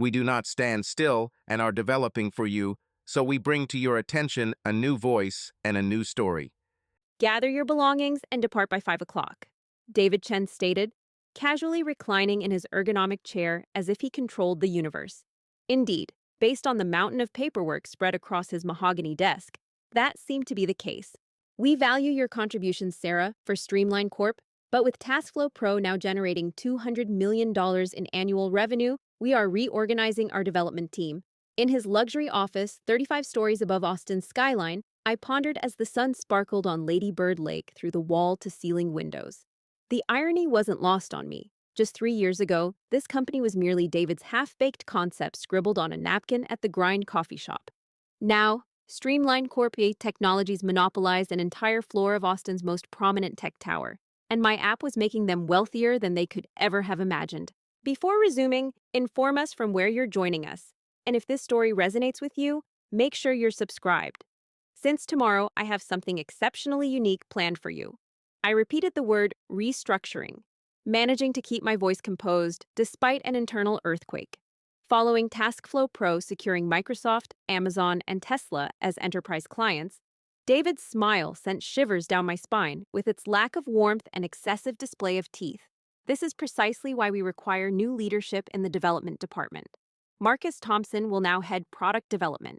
We do not stand still and are developing for you, so we bring to your attention a new voice and a new story. Gather your belongings and depart by 5 o'clock, David Chen stated, casually reclining in his ergonomic chair as if he controlled the universe. Indeed, based on the mountain of paperwork spread across his mahogany desk, that seemed to be the case. We value your contributions, Sarah, for Streamline Corp, but with TaskFlow Pro now generating $200 million in annual revenue, we are reorganizing our development team. In his luxury office, 35 stories above Austin's skyline, I pondered as the sun sparkled on Lady Bird Lake through the wall-to-ceiling windows. The irony wasn't lost on me. Just 3 years ago, this company was merely David's half-baked concept scribbled on a napkin at the Grind coffee shop. Now, Streamline Corp Technologies monopolized an entire floor of Austin's most prominent tech tower, and my app was making them wealthier than they could ever have imagined. Before resuming, inform us from where you're joining us. And if this story resonates with you, make sure you're subscribed. Since tomorrow, I have something exceptionally unique planned for you. I repeated the word restructuring, managing to keep my voice composed despite an internal earthquake. Following TaskFlow Pro securing Microsoft, Amazon, and Tesla as enterprise clients, David's smile sent shivers down my spine with its lack of warmth and excessive display of teeth. This is precisely why we require new leadership in the development department. Marcus Thompson will now head product development,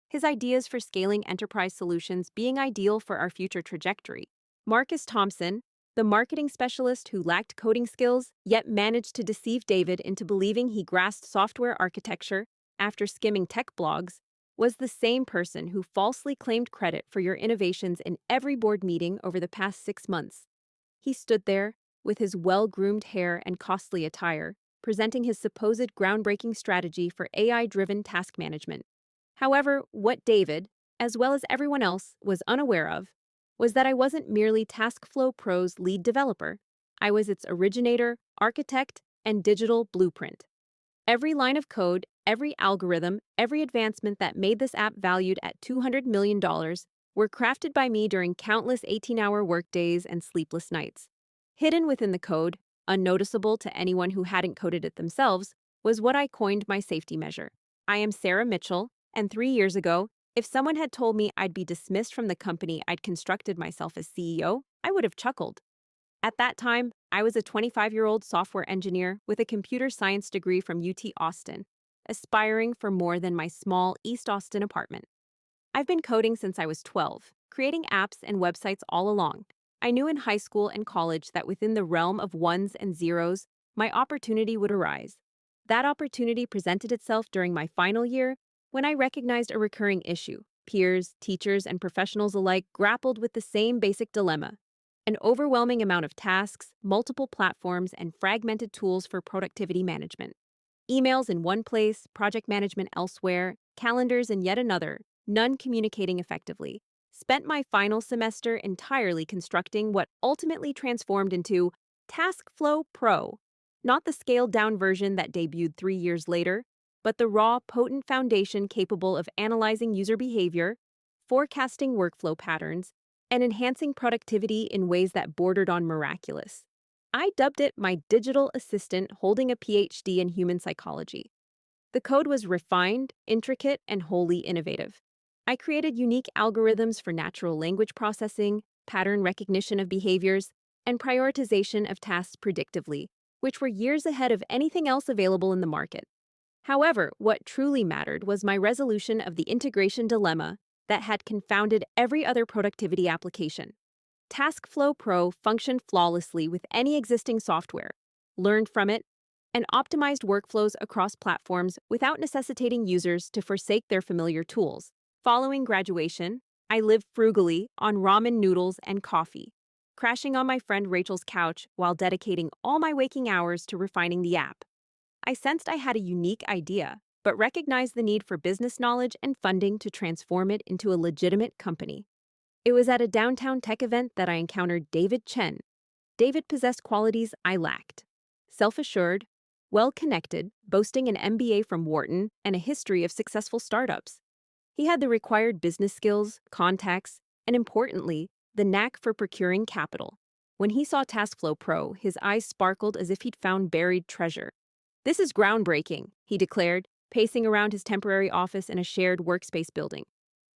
his ideas for scaling enterprise solutions being ideal for our future trajectory. Marcus Thompson, the marketing specialist who lacked coding skills yet managed to deceive David into believing he grasped software architecture after skimming tech blogs, was the same person who falsely claimed credit for your innovations in every board meeting over the past 6 months. He stood there, with his well-groomed hair and costly attire, presenting his supposed groundbreaking strategy for AI-driven task management. However, what David, as well as everyone else, was unaware of was that I wasn't merely TaskFlow Pro's lead developer. I was its originator, architect, and digital blueprint. Every line of code, every algorithm, every advancement that made this app valued at $200 million were crafted by me during countless 18-hour workdays and sleepless nights. Hidden within the code, unnoticeable to anyone who hadn't coded it themselves, was what I coined my safety measure. I am Sarah Mitchell, and 3 years ago, if someone had told me I'd be dismissed from the company I'd constructed myself as CEO, I would have chuckled. At that time, I was a 25-year-old software engineer with a computer science degree from UT Austin, aspiring for more than my small East Austin apartment. I've been coding since I was 12, creating apps and websites all along. I knew in high school and college that within the realm of ones and zeros, my opportunity would arise. That opportunity presented itself during my final year when I recognized a recurring issue. Peers, teachers, and professionals alike grappled with the same basic dilemma: an overwhelming amount of tasks, multiple platforms, and fragmented tools for productivity management. Emails in one place, project management elsewhere, calendars in yet another, none communicating effectively. Spent my final semester entirely constructing what ultimately transformed into TaskFlow Pro, not the scaled-down version that debuted 3 years later, but the raw, potent foundation capable of analyzing user behavior, forecasting workflow patterns, and enhancing productivity in ways that bordered on miraculous. I dubbed it my digital assistant holding a PhD in human psychology. The code was refined, intricate, and wholly innovative. I created unique algorithms for natural language processing, pattern recognition of behaviors, and prioritization of tasks predictively, which were years ahead of anything else available in the market. However, what truly mattered was my resolution of the integration dilemma that had confounded every other productivity application. TaskFlow Pro functioned flawlessly with any existing software, learned from it, and optimized workflows across platforms without necessitating users to forsake their familiar tools. Following graduation, I lived frugally on ramen noodles and coffee, crashing on my friend Rachel's couch while dedicating all my waking hours to refining the app. I sensed I had a unique idea, but recognized the need for business knowledge and funding to transform it into a legitimate company. It was at a downtown tech event that I encountered David Chen. David possessed qualities I lacked: self-assured, well-connected, boasting an MBA from Wharton and a history of successful startups. He had the required business skills, contacts, and importantly, the knack for procuring capital. When he saw TaskFlow Pro, his eyes sparkled as if he'd found buried treasure. "This is groundbreaking," he declared, pacing around his temporary office in a shared workspace building.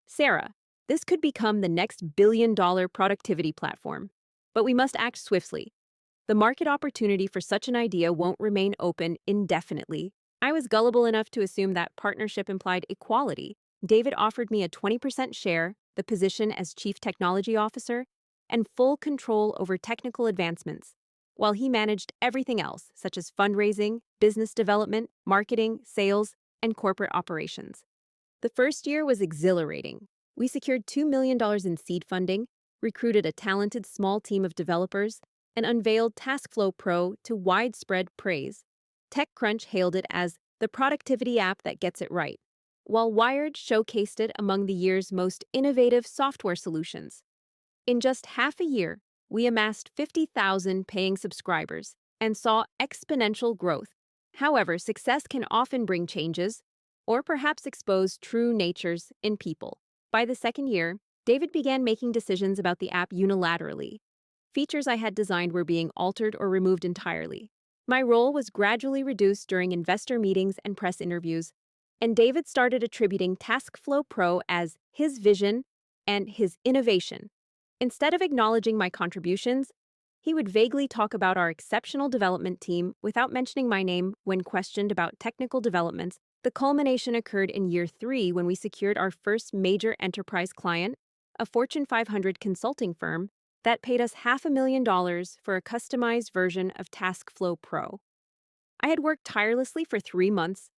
"Sarah, this could become the next billion-dollar productivity platform. But we must act swiftly. The market opportunity for such an idea won't remain open indefinitely." I was gullible enough to assume that partnership implied equality. David offered me a 20% share, the position as Chief Technology Officer, and full control over technical advancements, while he managed everything else, such as fundraising, business development, marketing, sales, and corporate operations. The first year was exhilarating. We secured $2 million in seed funding, recruited a talented small team of developers, and unveiled TaskFlow Pro to widespread praise. TechCrunch hailed it as the productivity app that gets it right, while Wired showcased it among the year's most innovative software solutions. In just half a year, we amassed 50,000 paying subscribers and saw exponential growth. However, success can often bring changes, or perhaps expose true natures in people. By the second year, David began making decisions about the app unilaterally. Features I had designed were being altered or removed entirely. My role was gradually reduced during investor meetings and press interviews, and David started attributing TaskFlow Pro as his vision and his innovation. Instead of acknowledging my contributions, he would vaguely talk about our exceptional development team without mentioning my name when questioned about technical developments. The culmination occurred in year 3 when we secured our first major enterprise client, a Fortune 500 consulting firm, that paid us $500,000 for a customized version of TaskFlow Pro. I had worked tirelessly for 3 months,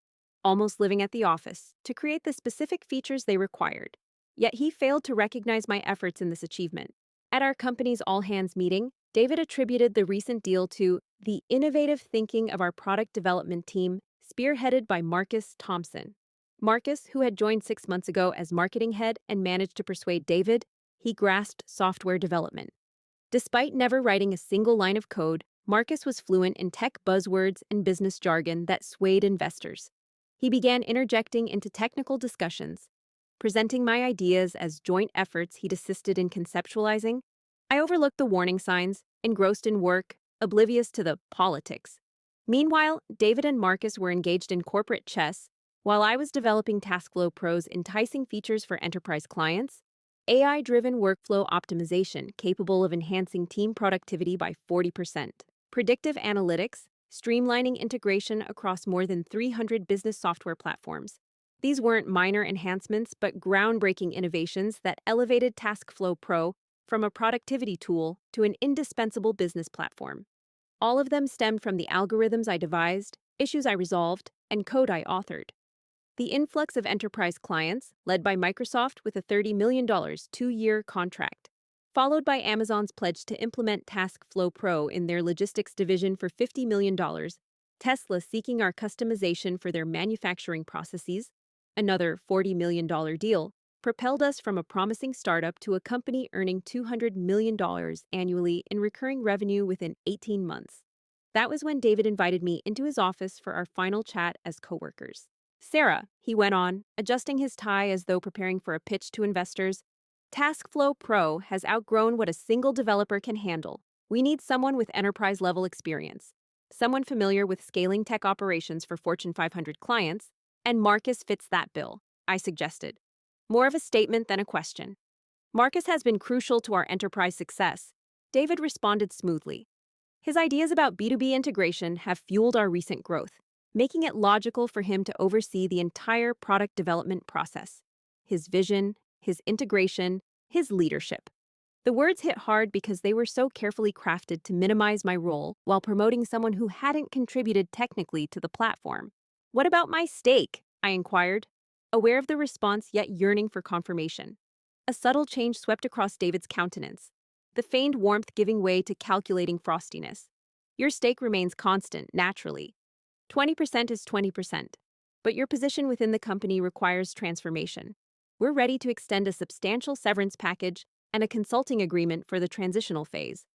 almost living at the office, to create the specific features they required. Yet he failed to recognize my efforts in this achievement. At our company's all-hands meeting, David attributed the recent deal to the innovative thinking of our product development team, spearheaded by Marcus Thompson. Marcus, who had joined 6 months ago as marketing head and managed to persuade David, he grasped software development. Despite never writing a single line of code, Marcus was fluent in tech buzzwords and business jargon that swayed investors. He began interjecting into technical discussions, presenting my ideas as joint efforts he'd assisted in conceptualizing. I overlooked the warning signs, engrossed in work, oblivious to the politics. Meanwhile, David and Marcus were engaged in corporate chess, while I was developing TaskFlow Pro's enticing features for enterprise clients. AI-driven workflow optimization capable of enhancing team productivity by 40%. Predictive analytics, streamlining integration across more than 300 business software platforms. These weren't minor enhancements, but groundbreaking innovations that elevated TaskFlow Pro from a productivity tool to an indispensable business platform. All of them stemmed from the algorithms I devised, issues I resolved, and code I authored. The influx of enterprise clients, led by Microsoft with a $30 million 2-year contract, followed by Amazon's pledge to implement TaskFlow Pro in their logistics division for $50 million, Tesla seeking our customization for their manufacturing processes, another $40 million deal, propelled us from a promising startup to a company earning $200 million annually in recurring revenue within 18 months. That was when David invited me into his office for our final chat as coworkers. "Sarah," he went on, adjusting his tie as though preparing for a pitch to investors, "TaskFlow Pro has outgrown what a single developer can handle. We need someone with enterprise-level experience, someone familiar with scaling tech operations for Fortune 500 clients, and Marcus fits that bill," I suggested. More of a statement than a question. "Marcus has been crucial to our enterprise success," David responded smoothly. "His ideas about B2B integration have fueled our recent growth, making it logical for him to oversee the entire product development process. His vision, his integration, his leadership." The words hit hard because they were so carefully crafted to minimize my role while promoting someone who hadn't contributed technically to the platform. "What about my stake?" I inquired, aware of the response yet yearning for confirmation. A subtle change swept across David's countenance, the feigned warmth giving way to calculating frostiness. "Your stake remains constant, naturally. 20% is 20%, but your position within the company requires transformation. We're ready to extend a substantial severance package and a consulting agreement for the transitional phase."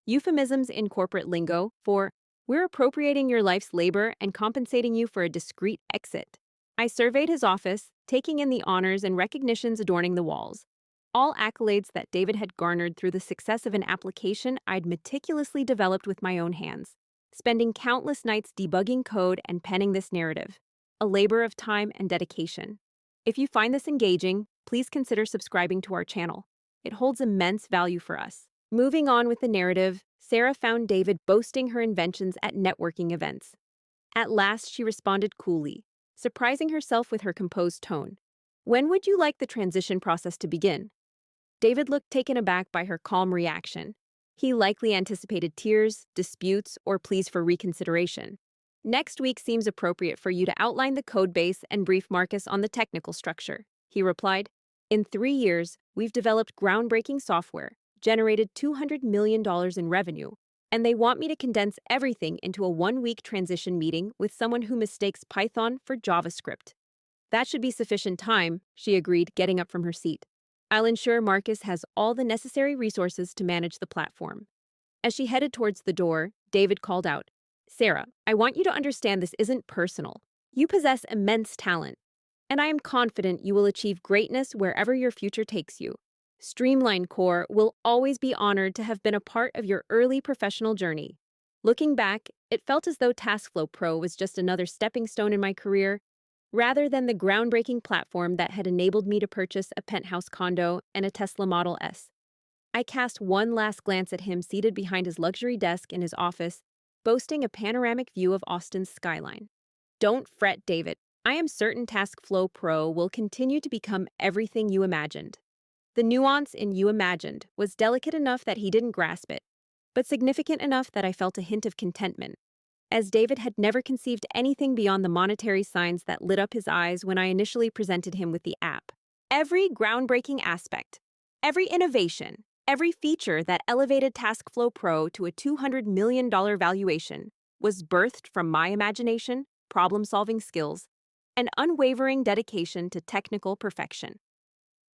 Euphemisms in corporate lingo for "we're appropriating your life's labor and compensating you for a discreet exit." I surveyed his office, taking in the honors and recognitions adorning the walls, all accolades that David had garnered through the success of an application I'd meticulously developed with my own hands. spending countless nights debugging code and penning this narrative, a labor of time and dedication. If you find this engaging, please consider subscribing to our channel. It holds immense value for us. Moving on with the narrative, Sarah found David boasting her inventions at networking events. At last, she responded coolly, surprising herself with her composed tone. When would you like the transition process to begin? David looked taken aback by her calm reaction. He likely anticipated tears, disputes, or pleas for reconsideration. Next week seems appropriate for you to outline the code base and brief Marcus on the technical structure, he replied. In 3 years, we've developed groundbreaking software, generated $200 million in revenue, and they want me to condense everything into a 1-week transition meeting with someone who mistakes Python for JavaScript. That should be sufficient time, she agreed, getting up from her seat. I'll ensure Marcus has all the necessary resources to manage the platform. As she headed towards the door, David called out, Sarah, I want you to understand this isn't personal. You possess immense talent, and I am confident you will achieve greatness wherever your future takes you. Streamline Core will always be honored to have been a part of your early professional journey. Looking back, it felt as though TaskFlow Pro was just another stepping stone in my career, rather than the groundbreaking platform that had enabled me to purchase a penthouse condo and a Tesla Model S. I cast one last glance at him seated behind his luxury desk in his office, boasting a panoramic view of Austin's skyline. Don't fret, David. I am certain TaskFlow Pro will continue to become everything you imagined. The nuance in "you imagined" was delicate enough that he didn't grasp it, but significant enough that I felt a hint of contentment, as David had never conceived anything beyond the monetary signs that lit up his eyes when I initially presented him with the app. Every groundbreaking aspect, every innovation, every feature that elevated TaskFlow Pro to a $200 million valuation was birthed from my imagination, problem-solving skills, and unwavering dedication to technical perfection.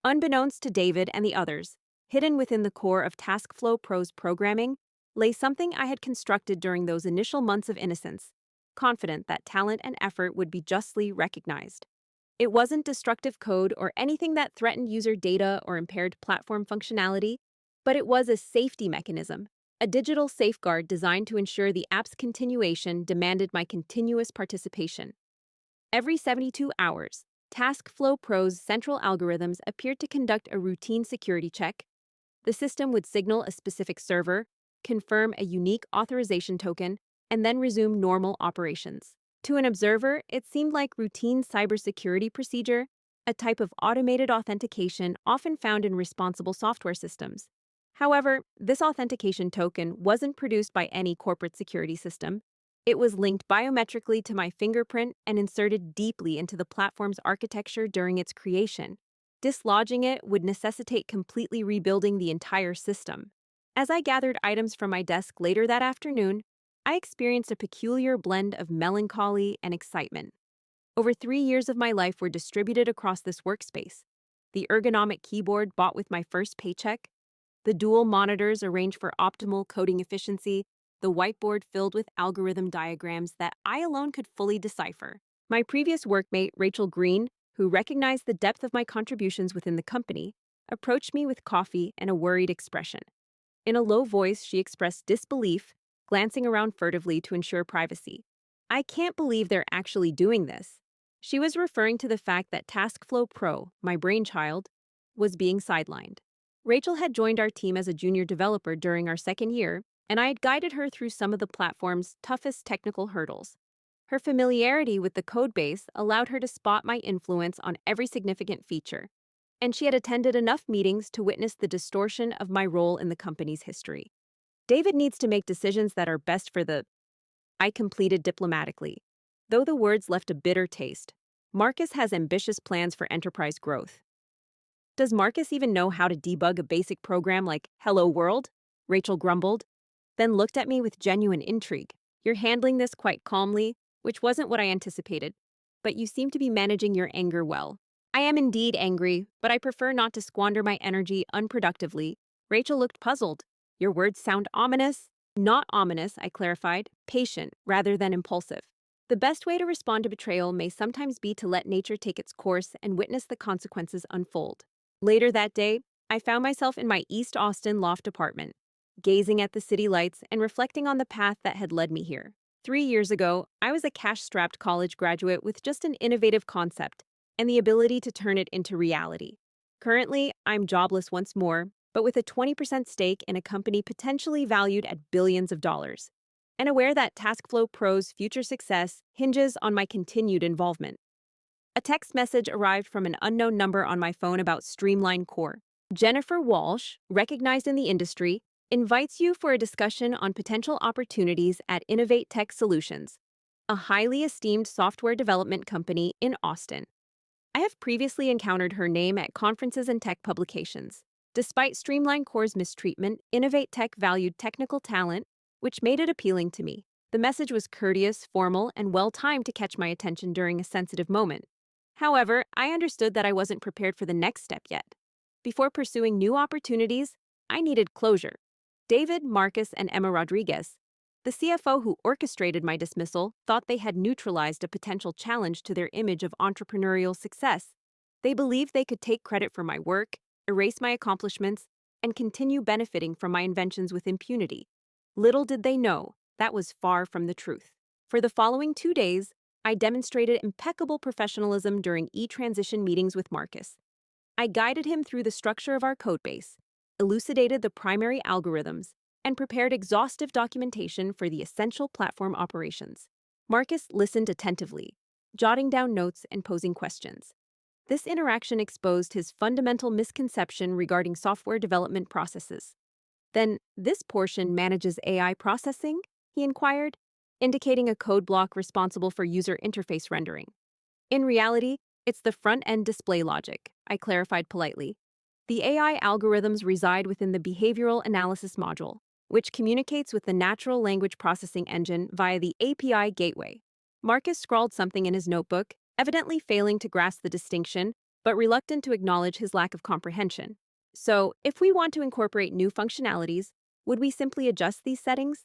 Unbeknownst to David and the others, hidden within the core of TaskFlow Pro's programming, lay something I had constructed during those initial months of innocence, confident that talent and effort would be justly recognized. It wasn't destructive code or anything that threatened user data or impaired platform functionality, but it was a safety mechanism, a digital safeguard designed to ensure the app's continuation demanded my continuous participation. Every 72 hours, TaskFlow Pro's central algorithms appeared to conduct a routine security check. The system would signal a specific server, confirm a unique authorization token, and then resume normal operations. To an observer, it seemed like routine cybersecurity procedure, a type of automated authentication often found in responsible software systems. However, this authentication token wasn't produced by any corporate security system. It was linked biometrically to my fingerprint and inserted deeply into the platform's architecture during its creation. Dislodging it would necessitate completely rebuilding the entire system. As I gathered items from my desk later that afternoon, I experienced a peculiar blend of melancholy and excitement. Over 3 years of my life were distributed across this workspace. The ergonomic keyboard bought with my first paycheck, the dual monitors arranged for optimal coding efficiency, the whiteboard filled with algorithm diagrams that I alone could fully decipher. My previous workmate, Rachel Green, who recognized the depth of my contributions within the company, approached me with coffee and a worried expression. In a low voice, she expressed disbelief, glancing around furtively to ensure privacy. I can't believe they're actually doing this. She was referring to the fact that TaskFlow Pro, my brainchild, was being sidelined. Rachel had joined our team as a junior developer during our second year, and I had guided her through some of the platform's toughest technical hurdles. Her familiarity with the codebase allowed her to spot my influence on every significant feature, and she had attended enough meetings to witness the distortion of my role in the company's history. David needs to make decisions that are best for the... I completed diplomatically, though the words left a bitter taste. Marcus has ambitious plans for enterprise growth. Does Marcus even know how to debug a basic program like Hello World? Rachel grumbled, then looked at me with genuine intrigue. You're handling this quite calmly, which wasn't what I anticipated, but you seem to be managing your anger well. I am indeed angry, but I prefer not to squander my energy unproductively. Rachel looked puzzled. Your words sound ominous. Not ominous, I clarified, patient rather than impulsive. The best way to respond to betrayal may sometimes be to let nature take its course and witness the consequences unfold. Later that day, I found myself in my East Austin loft apartment. gazing at the city lights and reflecting on the path that had led me here. 3 years ago, I was a cash-strapped college graduate with just an innovative concept and the ability to turn it into reality. Currently, I'm jobless once more, but with a 20% stake in a company potentially valued at billions of dollars, and aware that TaskFlow Pro's future success hinges on my continued involvement. A text message arrived from an unknown number on my phone about Streamline Core. Jennifer Walsh, recognized in the industry, invites you for a discussion on potential opportunities at Innovate Tech Solutions, a highly esteemed software development company in Austin. I have previously encountered her name at conferences and tech publications. Despite Streamline Core's mistreatment, Innovate Tech valued technical talent, which made it appealing to me. The message was courteous, formal, and well-timed to catch my attention during a sensitive moment. However, I understood that I wasn't prepared for the next step yet. Before pursuing new opportunities, I needed closure. David, Marcus, and Emma Rodriguez, the CFO who orchestrated my dismissal, thought they had neutralized a potential challenge to their image of entrepreneurial success. They believed they could take credit for my work, erase my accomplishments, and continue benefiting from my inventions with impunity. Little did they know, that was far from the truth. For the following 2 days, I demonstrated impeccable professionalism during e-transition meetings with Marcus. I guided him through the structure of our codebase, elucidated the primary algorithms, and prepared exhaustive documentation for the essential platform operations. Marcus listened attentively, jotting down notes and posing questions. This interaction exposed his fundamental misconception regarding software development processes. "Then, this portion manages AI processing?" he inquired, indicating a code block responsible for user interface rendering. "In reality, it's the front-end display logic," I clarified politely. "The AI algorithms reside within the behavioral analysis module, which communicates with the natural language processing engine via the API gateway." Marcus scrawled something in his notebook, evidently failing to grasp the distinction, but reluctant to acknowledge his lack of comprehension. "So, if we want to incorporate new functionalities, would we simply adjust these settings?"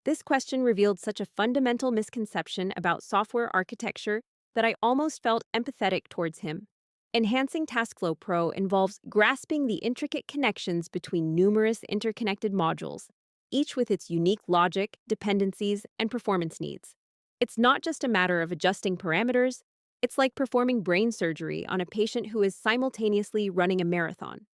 This question revealed such a fundamental misconception about software architecture that I almost felt empathetic towards him. Enhancing TaskFlow Pro involves grasping the intricate connections between numerous interconnected modules, each with its unique logic, dependencies, and performance needs. It's not just a matter of adjusting parameters, it's like performing brain surgery on a patient who is simultaneously running a marathon.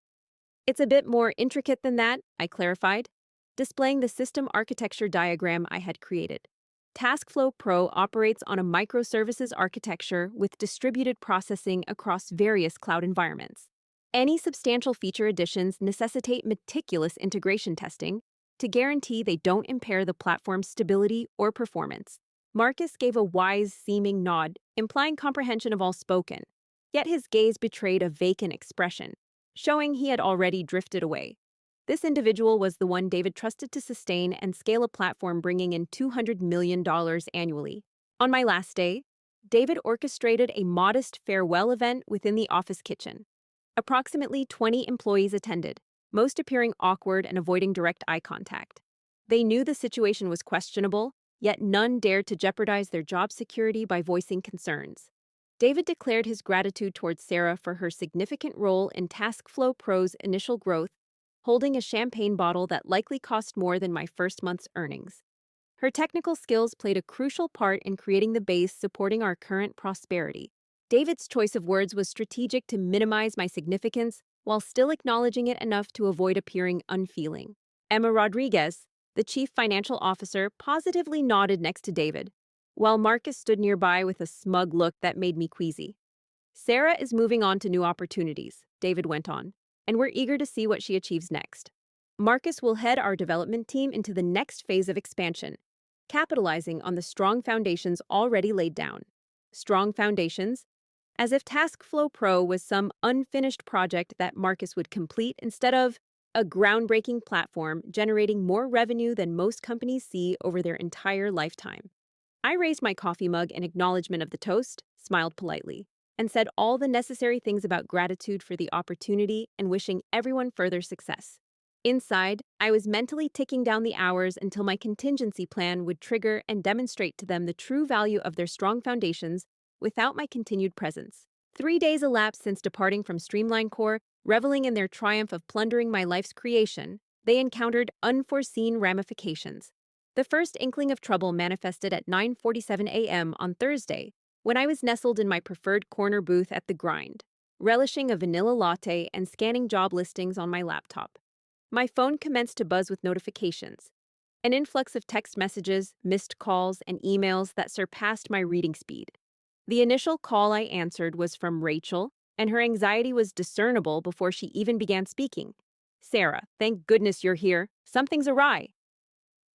"It's a bit more intricate than that," I clarified, displaying the system architecture diagram I had created. TaskFlow Pro operates on a microservices architecture with distributed processing across various cloud environments. Any substantial feature additions necessitate meticulous integration testing to guarantee they don't impair the platform's stability or performance. Marcus gave a wise-seeming nod, implying comprehension of all spoken, yet his gaze betrayed a vacant expression, showing he had already drifted away. This individual was the one David trusted to sustain and scale a platform bringing in $200 million annually. On my last day, David orchestrated a modest farewell event within the office kitchen. Approximately 20 employees attended, most appearing awkward and avoiding direct eye contact. They knew the situation was questionable, yet none dared to jeopardize their job security by voicing concerns. David declared his gratitude towards Sarah for her significant role in TaskFlow Pro's initial growth, holding a champagne bottle that likely cost more than my first month's earnings. Her technical skills played a crucial part in creating the base supporting our current prosperity. David's choice of words was strategic to minimize my significance while still acknowledging it enough to avoid appearing unfeeling. Emma Rodriguez, the chief financial officer, positively nodded next to David, while Marcus stood nearby with a smug look that made me queasy. "Sarah is moving on to new opportunities," David went on, "and we're eager to see what she achieves next. Marcus will head our development team into the next phase of expansion, capitalizing on the strong foundations already laid down." Strong foundations? As if TaskFlow Pro was some unfinished project that Marcus would complete instead of a groundbreaking platform generating more revenue than most companies see over their entire lifetime. I raised my coffee mug in acknowledgement of the toast, smiled politely, and said all the necessary things about gratitude for the opportunity and wishing everyone further success. Inside, I was mentally ticking down the hours until my contingency plan would trigger and demonstrate to them the true value of their strong foundations without my continued presence. 3 days elapsed since departing from Streamline Core, reveling in their triumph of plundering my life's creation, they encountered unforeseen ramifications. The first inkling of trouble manifested at 9:47 a.m. on Thursday, when I was nestled in my preferred corner booth at the grind, relishing a vanilla latte and scanning job listings on my laptop. My phone commenced to buzz with notifications, an influx of text messages, missed calls, and emails that surpassed my reading speed. The initial call I answered was from Rachel, and her anxiety was discernible before she even began speaking. "Sarah, thank goodness you're here. Something's awry."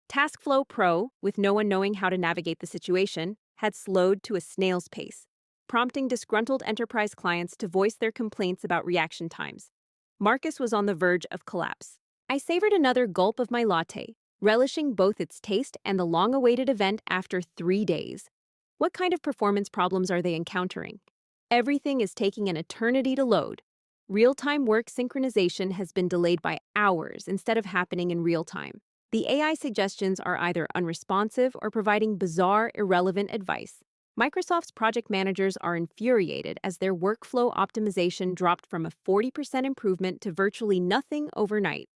TaskFlow Pro, with no one knowing how to navigate the situation, had slowed to a snail's pace, prompting disgruntled enterprise clients to voice their complaints about reaction times. Marcus was on the verge of collapse. I savored another gulp of my latte, relishing both its taste and the long-awaited event after 3 days. What kind of performance problems are they encountering? Everything is taking an eternity to load. Real-time work synchronization has been delayed by hours instead of happening in real time. The AI suggestions are either unresponsive or providing bizarre, irrelevant advice. Microsoft's project managers are infuriated as their workflow optimization dropped from a 40% improvement to virtually nothing overnight.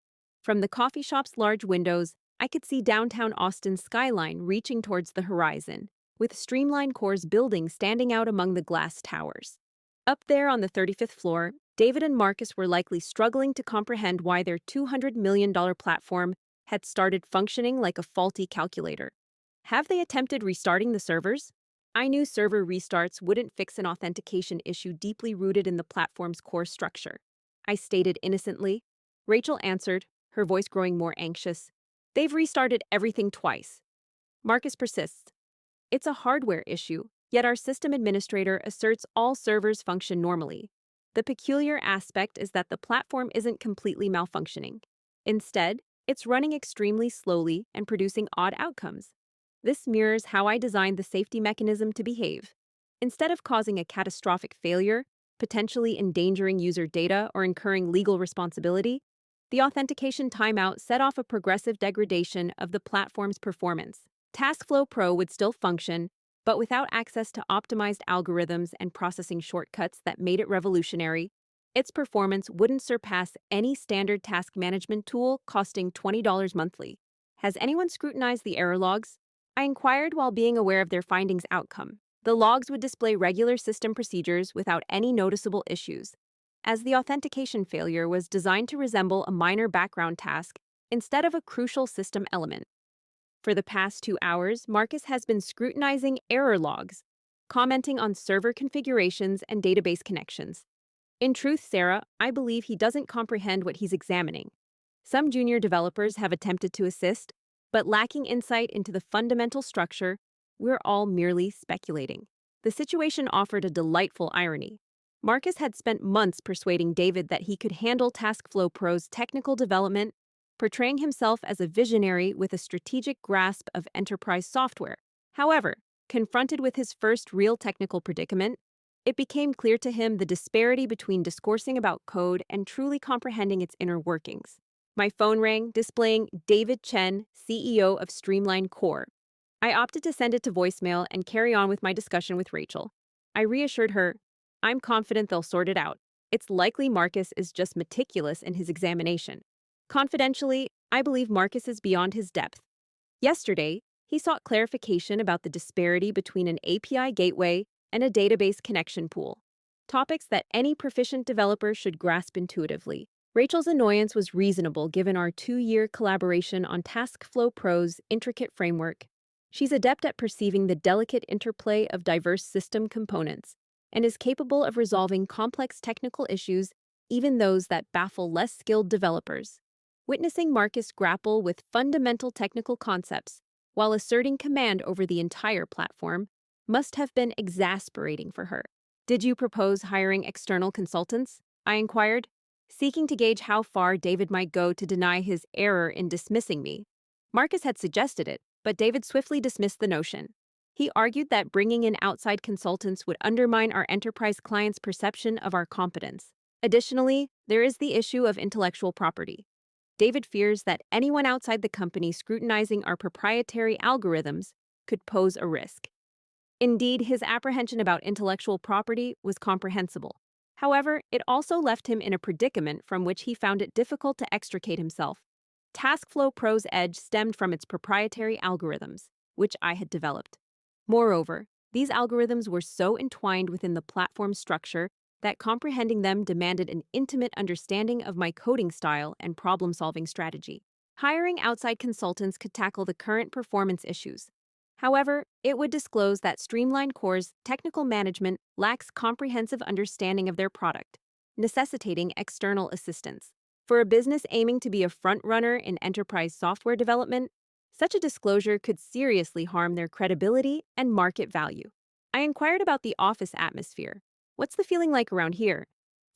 From the coffee shop's large windows, I could see downtown Austin's skyline reaching towards the horizon, with Streamline Core's building standing out among the glass towers. Up there on the 35th floor, David and Marcus were likely struggling to comprehend why their $200 million platform had started functioning like a faulty calculator. Have they attempted restarting the servers? I knew server restarts wouldn't fix an authentication issue deeply rooted in the platform's core structure. I stated innocently. Rachel answered, her voice growing more anxious. "They've restarted everything twice." Marcus persists. "It's a hardware issue, yet our system administrator asserts all servers function normally. The peculiar aspect is that the platform isn't completely malfunctioning. Instead, it's running extremely slowly and producing odd outcomes. This mirrors how I designed the safety mechanism to behave. Instead of causing a catastrophic failure, potentially endangering user data or incurring legal responsibility, the authentication timeout set off a progressive degradation of the platform's performance. TaskFlow Pro would still function, but without access to optimized algorithms and processing shortcuts that made it revolutionary. Its performance wouldn't surpass any standard task management tool costing $20 monthly. Has anyone scrutinized the error logs? I inquired while being aware of their findings' outcome. The logs would display regular system procedures without any noticeable issues, as the authentication failure was designed to resemble a minor background task instead of a crucial system element. For the past 2 hours, Marcus has been scrutinizing error logs, commenting on server configurations and database connections. In truth, Sarah, I believe he doesn't comprehend what he's examining. Some junior developers have attempted to assist, but lacking insight into the fundamental structure, we're all merely speculating. The situation offered a delightful irony. Marcus had spent months persuading David that he could handle TaskFlow Pro's technical development, portraying himself as a visionary with a strategic grasp of enterprise software. However, confronted with his first real technical predicament, it became clear to him the disparity between discoursing about code and truly comprehending its inner workings. My phone rang, displaying David Chen, CEO of Streamline Core. I opted to send it to voicemail and carry on with my discussion with Rachel. I reassured her, "I'm confident they'll sort it out. It's likely Marcus is just meticulous in his examination." Confidentially, I believe Marcus is beyond his depth. Yesterday, he sought clarification about the disparity between an API gateway and a database connection pool, topics that any proficient developer should grasp intuitively. Rachel's annoyance was reasonable given our 2-year collaboration on TaskFlow Pro's intricate framework. She's adept at perceiving the delicate interplay of diverse system components and is capable of resolving complex technical issues, even those that baffle less skilled developers. Witnessing Marcus grapple with fundamental technical concepts while asserting command over the entire platform must have been exasperating for her. "Did you propose hiring external consultants?" I inquired, seeking to gauge how far David might go to deny his error in dismissing me. Marcus had suggested it, but David swiftly dismissed the notion. He argued that bringing in outside consultants would undermine our enterprise clients' perception of our competence. Additionally, there is the issue of intellectual property. David fears that anyone outside the company scrutinizing our proprietary algorithms could pose a risk. Indeed, his apprehension about intellectual property was comprehensible. However, it also left him in a predicament from which he found it difficult to extricate himself. TaskFlow Pro's edge stemmed from its proprietary algorithms, which I had developed. Moreover, these algorithms were so entwined within the platform's structure that comprehending them demanded an intimate understanding of my coding style and problem-solving strategy. Hiring outside consultants could tackle the current performance issues. However, it would disclose that Streamline Core's technical management lacks comprehensive understanding of their product, necessitating external assistance. For a business aiming to be a front-runner in enterprise software development, such a disclosure could seriously harm their credibility and market value. I inquired about the office atmosphere. What's the feeling like around here?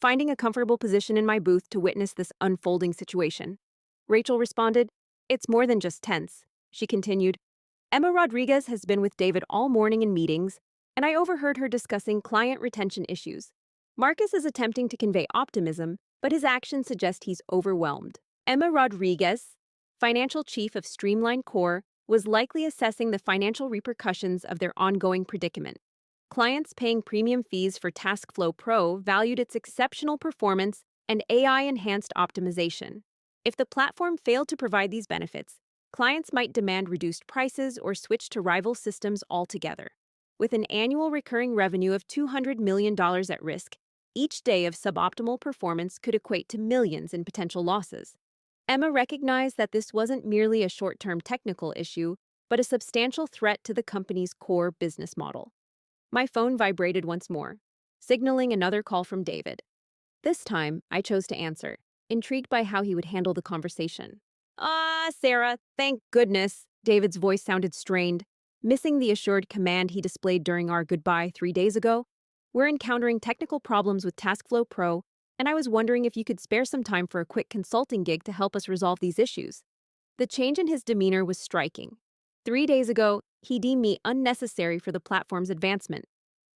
Finding a comfortable position in my booth to witness this unfolding situation. Rachel responded, "It's more than just tense." She continued, "Emma Rodriguez has been with David all morning in meetings, and I overheard her discussing client retention issues. Marcus is attempting to convey optimism, but his actions suggest he's overwhelmed." Emma Rodriguez, financial chief of Streamline Core, was likely assessing the financial repercussions of their ongoing predicament. Clients paying premium fees for TaskFlow Pro valued its exceptional performance and AI-enhanced optimization. If the platform failed to provide these benefits, clients might demand reduced prices or switch to rival systems altogether. With an annual recurring revenue of $200 million at risk, each day of suboptimal performance could equate to millions in potential losses. Emma recognized that this wasn't merely a short-term technical issue, but a substantial threat to the company's core business model. My phone vibrated once more, signaling another call from David. This time, I chose to answer, intrigued by how he would handle the conversation. Sarah, thank goodness." David's voice sounded strained, missing the assured command he displayed during our goodbye 3 days ago. "We're encountering technical problems with TaskFlow Pro, and I was wondering if you could spare some time for a quick consulting gig to help us resolve these issues." The change in his demeanor was striking. 3 days ago, he deemed me unnecessary for the platform's advancement.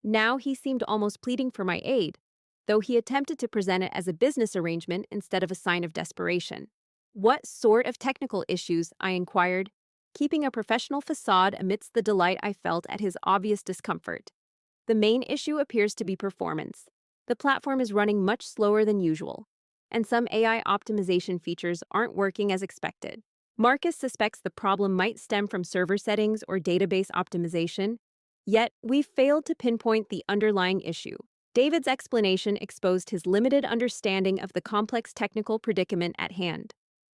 Now he seemed almost pleading for my aid, though he attempted to present it as a business arrangement instead of a sign of desperation. "What sort of technical issues?" I inquired, keeping a professional facade amidst the delight I felt at his obvious discomfort. "The main issue appears to be performance. The platform is running much slower than usual, and some AI optimization features aren't working as expected. Marcus suspects the problem might stem from server settings or database optimization, yet we've failed to pinpoint the underlying issue." David's explanation exposed his limited understanding of the complex technical predicament at hand.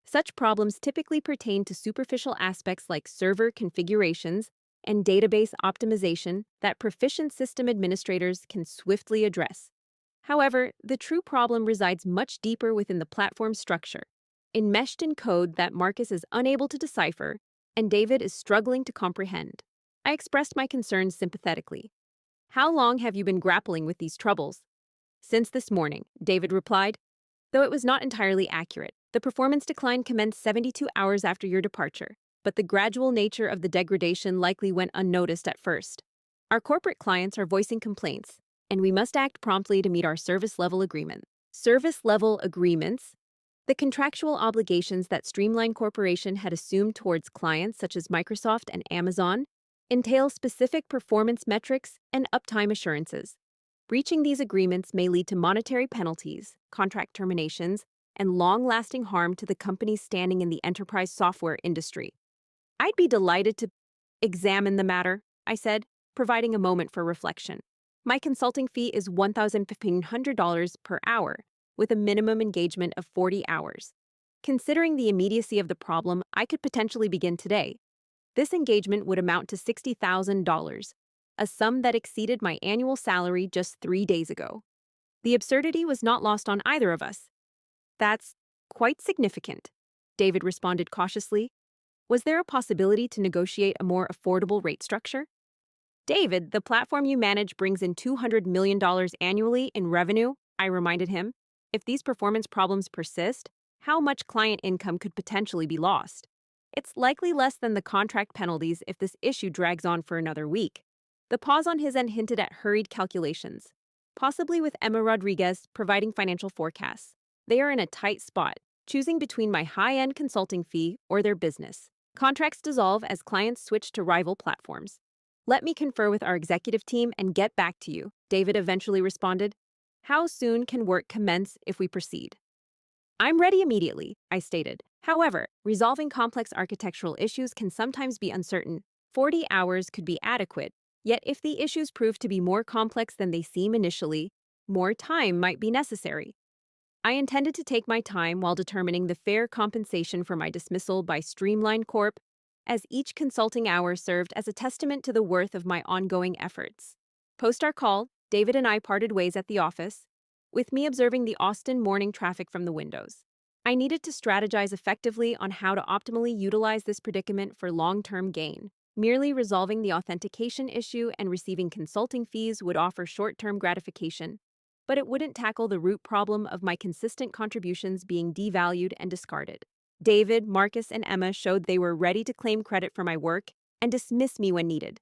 Such problems typically pertain to superficial aspects like server configurations and database optimization that proficient system administrators can swiftly address. However, the true problem resides much deeper within the platform's structure, enmeshed in code that Marcus is unable to decipher and David is struggling to comprehend. I expressed my concerns sympathetically. "How long have you been grappling with these troubles?" "Since this morning," David replied, though it was not entirely accurate. "The performance decline commenced 72 hours after your departure, but the gradual nature of the degradation likely went unnoticed at first. Our corporate clients are voicing complaints, and we must act promptly to meet our service-level agreement." Service-level agreements? The contractual obligations that Streamline Corporation had assumed towards clients such as Microsoft and Amazon entail specific performance metrics and uptime assurances. Breaching these agreements may lead to monetary penalties, contract terminations, and long-lasting harm to the company's standing in the enterprise software industry. "I'd be delighted to examine the matter," I said, providing a moment for reflection. "My consulting fee is $1,500 per hour, with a minimum engagement of 40 hours. Considering the immediacy of the problem, I could potentially begin today. This engagement would amount to $60,000, a sum that exceeded my annual salary just 3 days ago." The absurdity was not lost on either of us. "That's quite significant," David responded cautiously. "Was there a possibility to negotiate a more affordable rate structure?" "David, the platform you manage brings in $200 million annually in revenue," I reminded him. "If these performance problems persist, how much client income could potentially be lost? It's likely less than the contract penalties if this issue drags on for another week." The pause on his end hinted at hurried calculations, possibly with Emma Rodriguez providing financial forecasts. They are in a tight spot, choosing between my high-end consulting fee or their business. Contracts dissolve as clients switch to rival platforms. "Let me confer with our executive team and get back to you," David eventually responded. "How soon can work commence if we proceed?" "I'm ready immediately," I stated, However, resolving complex architectural issues can sometimes be uncertain. 40 hours could be adequate, yet if the issues prove to be more complex than they seem initially, more time might be necessary. I intended to take my time while determining the fair compensation for my dismissal by Streamline Corp, as each consulting hour served as a testament to the worth of my ongoing efforts. Post our call, David and I parted ways at the office, with me observing the Austin morning traffic from the windows. I needed to strategize effectively on how to optimally utilize this predicament for long-term gain. Merely resolving the authentication issue and receiving consulting fees would offer short-term gratification, but it wouldn't tackle the root problem of my consistent contributions being devalued and discarded. David, Marcus, and Emma showed they were ready to claim credit for my work and dismiss me when needed.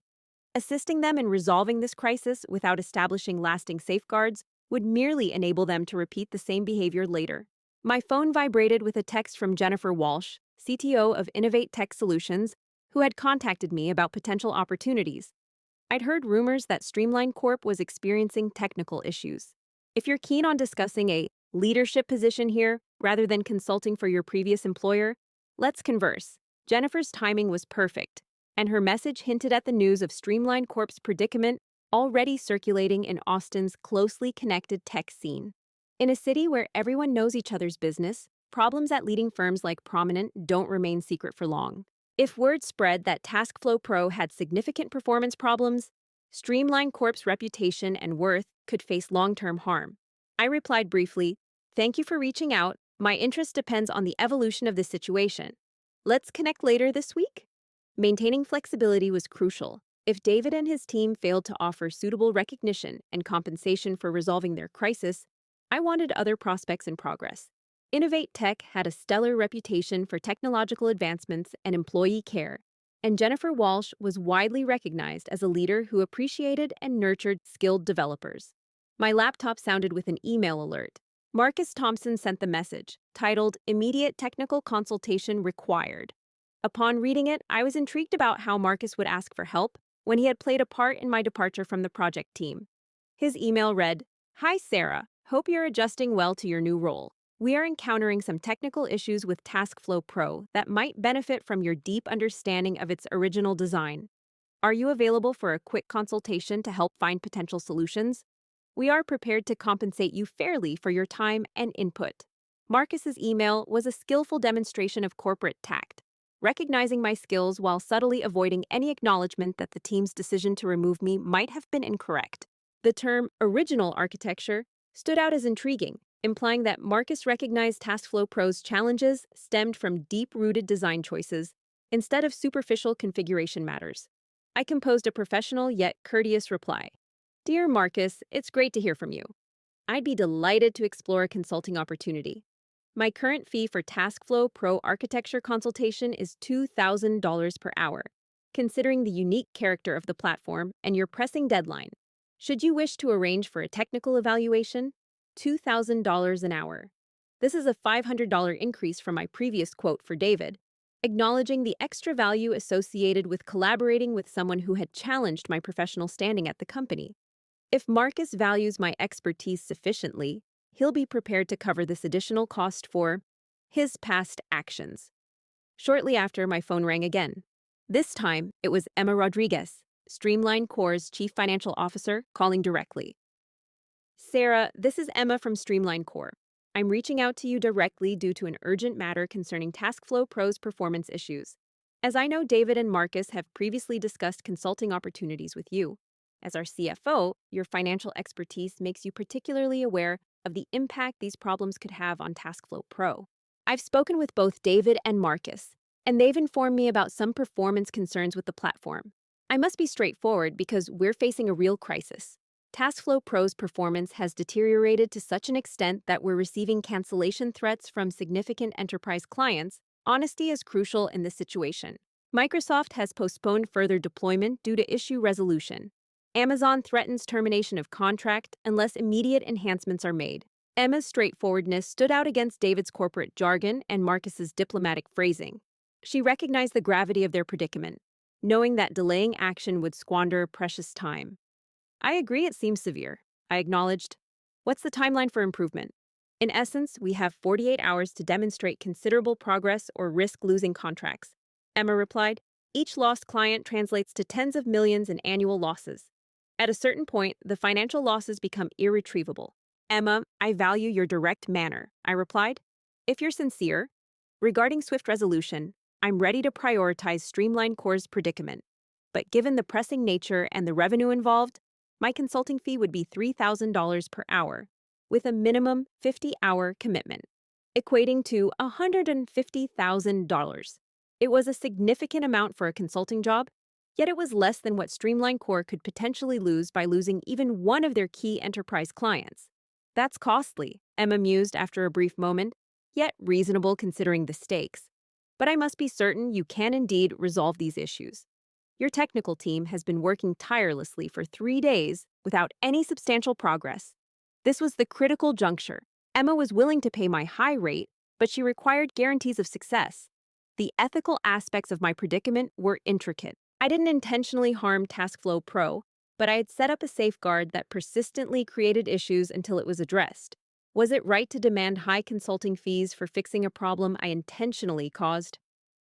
Assisting them in resolving this crisis without establishing lasting safeguards would merely enable them to repeat the same behavior later. My phone vibrated with a text from Jennifer Walsh, CTO of Innovate Tech Solutions, who had contacted me about potential opportunities. I'd heard rumors that Streamline Corp was experiencing technical issues. If you're keen on discussing a leadership position here rather than consulting for your previous employer, let's converse. Jennifer's timing was perfect, and her message hinted at the news of Streamline Corp's predicament already circulating in Austin's closely connected tech scene. In a city where everyone knows each other's business, problems at leading firms like Prominent don't remain secret for long. If word spread that TaskFlow Pro had significant performance problems, Streamline Corp's reputation and worth could face long-term harm. I replied briefly, "Thank you for reaching out. My interest depends on the evolution of the situation. Let's connect later this week." Maintaining flexibility was crucial. If David and his team failed to offer suitable recognition and compensation for resolving their crisis, I wanted other prospects in progress. Innovate Tech had a stellar reputation for technological advancements and employee care, and Jennifer Walsh was widely recognized as a leader who appreciated and nurtured skilled developers. My laptop sounded with an email alert. Marcus Thompson sent the message, titled "Immediate Technical Consultation Required." Upon reading it, I was intrigued about how Marcus would ask for help when he had played a part in my departure from the project team. His email read, "Hi Sarah, hope you're adjusting well to your new role. We are encountering some technical issues with TaskFlow Pro that might benefit from your deep understanding of its original design. Are you available for a quick consultation to help find potential solutions? We are prepared to compensate you fairly for your time and input." Marcus's email was a skillful demonstration of corporate tact, recognizing my skills while subtly avoiding any acknowledgement that the team's decision to remove me might have been incorrect. The term "original architecture" stood out as intriguing, implying that Marcus recognized TaskFlow Pro's challenges stemmed from deep-rooted design choices instead of superficial configuration matters. I composed a professional yet courteous reply. "Dear Marcus, it's great to hear from you. I'd be delighted to explore a consulting opportunity. My current fee for TaskFlow Pro architecture consultation is $2,000 per hour, considering the unique character of the platform and your pressing deadline. Should you wish to arrange for a technical evaluation, $2,000 an hour." This is a $500 increase from my previous quote for David, acknowledging the extra value associated with collaborating with someone who had challenged my professional standing at the company. If Marcus values my expertise sufficiently, he'll be prepared to cover this additional cost for his past actions. Shortly after, my phone rang again. This time, it was Emma Rodriguez, Streamline Corp's Chief Financial Officer, calling directly. "Sarah, this is Emma from Streamline Corp. I'm reaching out to you directly due to an urgent matter concerning TaskFlow Pro's performance issues. As I know David and Marcus have previously discussed consulting opportunities with you. As our CFO, your financial expertise makes you particularly aware of the impact these problems could have on TaskFlow Pro. I've spoken with both David and Marcus, and they've informed me about some performance concerns with the platform. I must be straightforward because we're facing a real crisis. TaskFlow Pro's performance has deteriorated to such an extent that we're receiving cancellation threats from significant enterprise clients. Honesty is crucial in this situation. Microsoft has postponed further deployment due to issue resolution. Amazon threatens termination of contract unless immediate enhancements are made. Emma's straightforwardness stood out against David's corporate jargon and Marcus's diplomatic phrasing. She recognized the gravity of their predicament, knowing that delaying action would squander precious time. "I agree it seems severe," I acknowledged. "What's the timeline for improvement?" In essence, we have 48 hours to demonstrate considerable progress or risk losing contracts. Emma replied, each lost client translates to tens of millions in annual losses. At a certain point, the financial losses become irretrievable. Emma, I value your direct manner, I replied. If you're sincere, regarding swift resolution, I'm ready to prioritize Streamline Core's predicament. But given the pressing nature and the revenue involved, my consulting fee would be $3,000 per hour, with a minimum 50-hour commitment, equating to $150,000. It was a significant amount for a consulting job, yet it was less than what Streamline Core could potentially lose by losing even one of their key enterprise clients. That's costly, Emma mused after a brief moment, yet reasonable considering the stakes. But I must be certain you can indeed resolve these issues. Your technical team has been working tirelessly for 3 days without any substantial progress. This was the critical juncture. Emma was willing to pay my high rate, but she required guarantees of success. The ethical aspects of my predicament were intricate. I didn't intentionally harm TaskFlow Pro, but I had set up a safeguard that persistently created issues until it was addressed. Was it right to demand high consulting fees for fixing a problem I intentionally caused?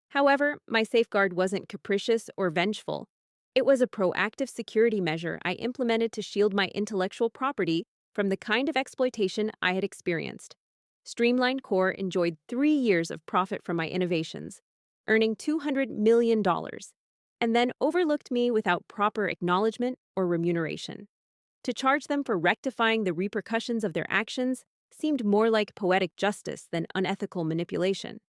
However, my safeguard wasn't capricious or vengeful. It was a proactive security measure I implemented to shield my intellectual property from the kind of exploitation I had experienced. Streamlined Core enjoyed 3 years of profit from my innovations, earning $200 million, and then overlooked me without proper acknowledgement or remuneration. To charge them for rectifying the repercussions of their actions seemed more like poetic justice than unethical manipulation.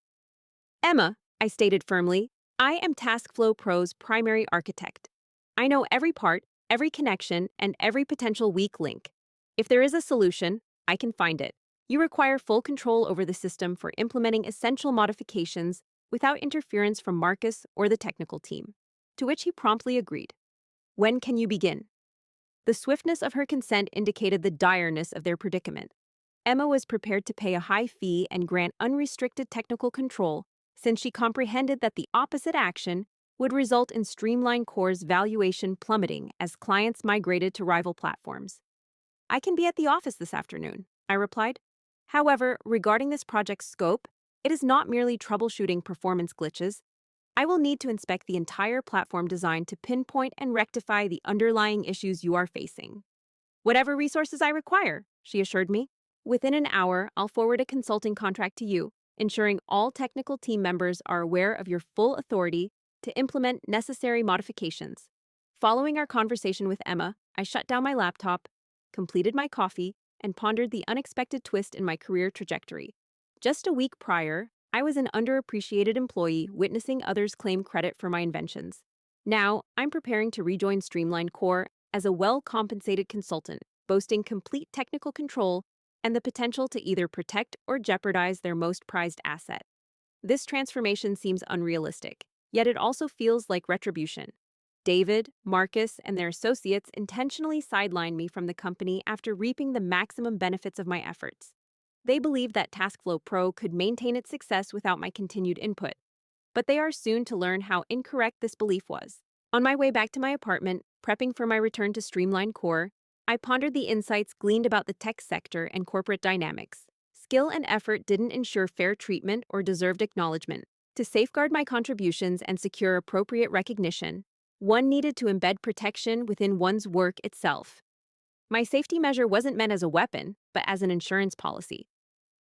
Emma, I stated firmly, I am TaskFlow Pro's primary architect. I know every part, every connection, and every potential weak link. If there is a solution, I can find it. You require full control over the system for implementing essential modifications without interference from Marcus or the technical team. To which he promptly agreed. When can you begin? The swiftness of her consent indicated the direness of their predicament. Emma was prepared to pay a high fee and grant unrestricted technical control, since she comprehended that the opposite action would result in Streamline Core's valuation plummeting as clients migrated to rival platforms. I can be at the office this afternoon, I replied. However, regarding this project's scope, it is not merely troubleshooting performance glitches. I will need to inspect the entire platform design to pinpoint and rectify the underlying issues you are facing. Whatever resources I require, she assured me. Within an hour, I'll forward a consulting contract to you, ensuring all technical team members are aware of your full authority to implement necessary modifications. Following our conversation with Emma, I shut down my laptop, completed my coffee, and pondered the unexpected twist in my career trajectory. Just a week prior, I was an underappreciated employee witnessing others claim credit for my inventions. Now, I'm preparing to rejoin Streamline Core as a well-compensated consultant, boasting complete technical control and the potential to either protect or jeopardize their most prized asset. This transformation seems unrealistic, yet it also feels like retribution. David, Marcus, and their associates intentionally sidelined me from the company after reaping the maximum benefits of my efforts. They believed that TaskFlow Pro could maintain its success without my continued input, but they are soon to learn how incorrect this belief was. On my way back to my apartment, prepping for my return to Streamline Core, I pondered the insights gleaned about the tech sector and corporate dynamics. Skill and effort didn't ensure fair treatment or deserved acknowledgement. To safeguard my contributions and secure appropriate recognition, one needed to embed protection within one's work itself. My safety measure wasn't meant as a weapon, but as an insurance policy.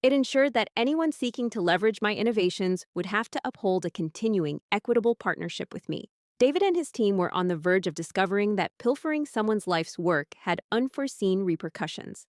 It ensured that anyone seeking to leverage my innovations would have to uphold a continuing, equitable partnership with me. David and his team were on the verge of discovering that pilfering someone's life's work had unforeseen repercussions.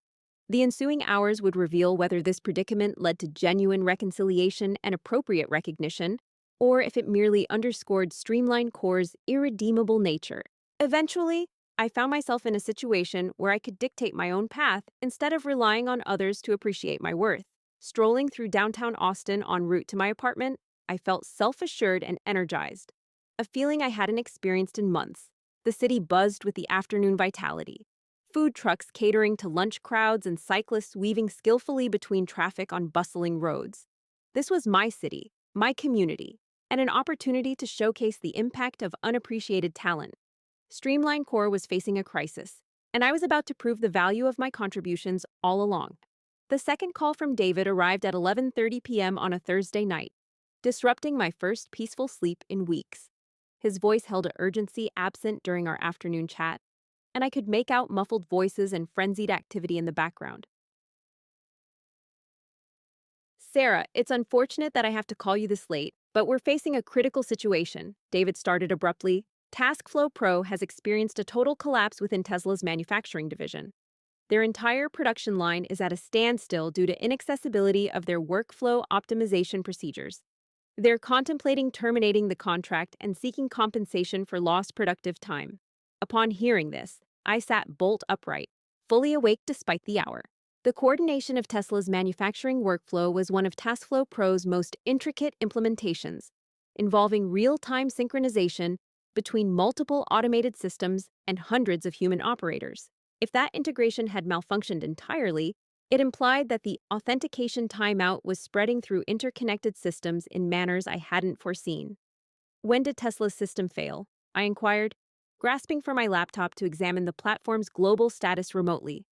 The ensuing hours would reveal whether this predicament led to genuine reconciliation and appropriate recognition, or if it merely underscored Streamline Core's irredeemable nature. Eventually, I found myself in a situation where I could dictate my own path instead of relying on others to appreciate my worth. Strolling through downtown Austin en route to my apartment, I felt self-assured and energized, a feeling I hadn't experienced in months. The city buzzed with the afternoon vitality. Food trucks catering to lunch crowds and cyclists weaving skillfully between traffic on bustling roads. This was my city, my community, and an opportunity to showcase the impact of unappreciated talent. Streamline Core was facing a crisis, and I was about to prove the value of my contributions all along. The second call from David arrived at 11:30 p.m. on a Thursday night, disrupting my first peaceful sleep in weeks. His voice held an urgency absent during our afternoon chat, and I could make out muffled voices and frenzied activity in the background. Sarah, it's unfortunate that I have to call you this late, but we're facing a critical situation, David started abruptly. TaskFlow Pro has experienced a total collapse within Tesla's manufacturing division. Their entire production line is at a standstill due to inaccessibility of their workflow optimization procedures. They're contemplating terminating the contract and seeking compensation for lost productive time. Upon hearing this, I sat bolt upright, fully awake despite the hour. The coordination of Tesla's manufacturing workflow was one of TaskFlow Pro's most intricate implementations, involving real-time synchronization between multiple automated systems and hundreds of human operators. If that integration had malfunctioned entirely, it implied that the authentication timeout was spreading through interconnected systems in manners I hadn't foreseen. When did Tesla's system fail? I inquired, grasping for my laptop to examine the platform's global status remotely.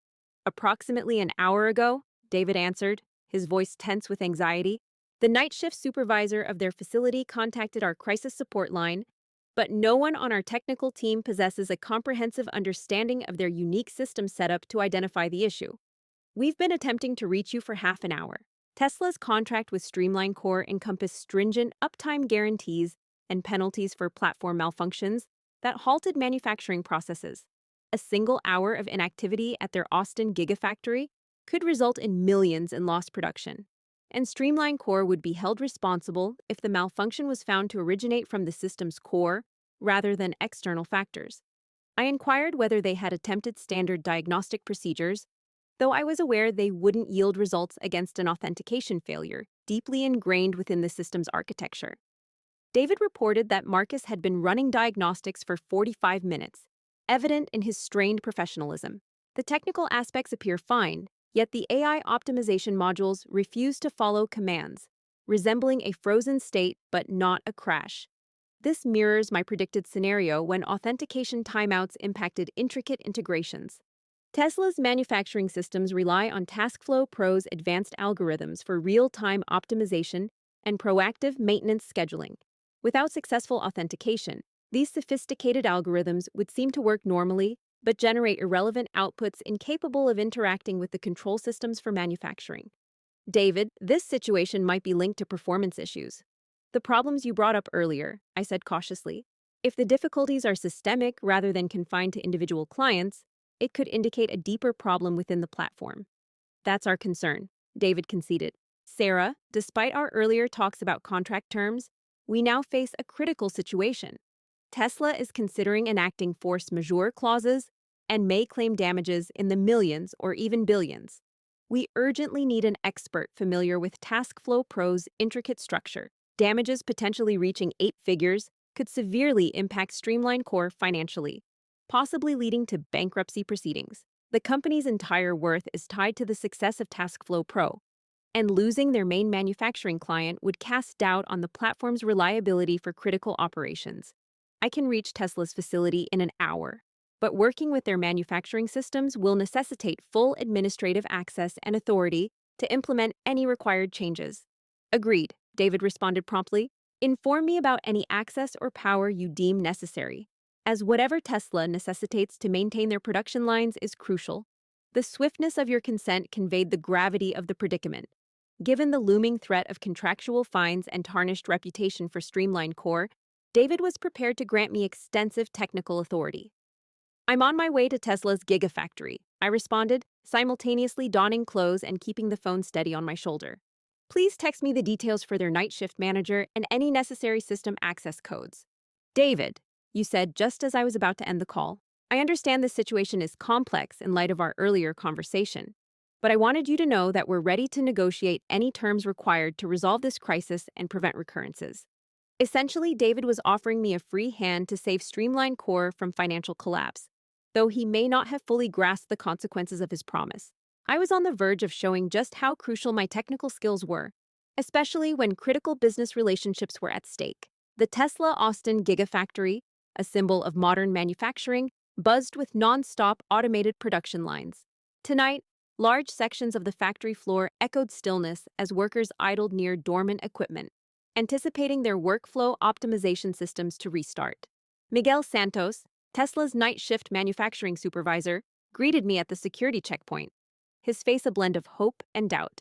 Approximately an hour ago, David answered, his voice tense with anxiety. The night shift supervisor of their facility contacted our crisis support line, but no one on our technical team possesses a comprehensive understanding of their unique system setup to identify the issue. We've been attempting to reach you for half an hour. Tesla's contract with Streamline Core encompassed stringent uptime guarantees and penalties for platform malfunctions that halted manufacturing processes. A single hour of inactivity at their Austin Gigafactory could result in millions in lost production. And Streamline Core would be held responsible if the malfunction was found to originate from the system's core rather than external factors. I inquired whether they had attempted standard diagnostic procedures, though I was aware they wouldn't yield results against an authentication failure deeply ingrained within the system's architecture. David reported that Marcus had been running diagnostics for 45 minutes, evident in his strained professionalism. The technical aspects appear fine, yet the AI optimization modules refuse to follow commands, resembling a frozen state but not a crash. This mirrors my predicted scenario when authentication timeouts impacted intricate integrations. Tesla's manufacturing systems rely on TaskFlow Pro's advanced algorithms for real-time optimization and proactive maintenance scheduling. Without successful authentication, these sophisticated algorithms would seem to work normally, but generate irrelevant outputs incapable of interacting with the control systems for manufacturing. David, this situation might be linked to performance issues. The problems you brought up earlier, I said cautiously. If the difficulties are systemic rather than confined to individual clients, it could indicate a deeper problem within the platform. That's our concern, David conceded. Sarah, despite our earlier talks about contract terms, we now face a critical situation. Tesla is considering enacting force majeure clauses and may claim damages in the millions or even billions. We urgently need an expert familiar with TaskFlow Pro's intricate structure. Damages potentially reaching 8 figures could severely impact Streamline Core financially, possibly leading to bankruptcy proceedings. The company's entire worth is tied to the success of TaskFlow Pro, and losing their main manufacturing client would cast doubt on the platform's reliability for critical operations. I can reach Tesla's facility in an hour, but working with their manufacturing systems will necessitate full administrative access and authority to implement any required changes. Agreed, David responded promptly. Inform me about any access or power you deem necessary, as whatever Tesla necessitates to maintain their production lines is crucial. The swiftness of your consent conveyed the gravity of the predicament. Given the looming threat of contractual fines and tarnished reputation for Streamline Core, David was prepared to grant me extensive technical authority. I'm on my way to Tesla's Gigafactory, I responded, simultaneously donning clothes and keeping the phone steady on my shoulder. Please text me the details for their night shift manager and any necessary system access codes. David, you said just as I was about to end the call. I understand this situation is complex in light of our earlier conversation, but I wanted you to know that we're ready to negotiate any terms required to resolve this crisis and prevent recurrences. Essentially, David was offering me a free hand to save Streamline Core from financial collapse, though he may not have fully grasped the consequences of his promise. I was on the verge of showing just how crucial my technical skills were, especially when critical business relationships were at stake. The Tesla Austin Gigafactory, a symbol of modern manufacturing, buzzed with non-stop automated production lines. Tonight, Large sections of the factory floor echoed stillness as workers idled near dormant equipment, anticipating their workflow optimization systems to restart. Miguel Santos, Tesla's night shift manufacturing supervisor, greeted me at the security checkpoint, his face a blend of hope and doubt.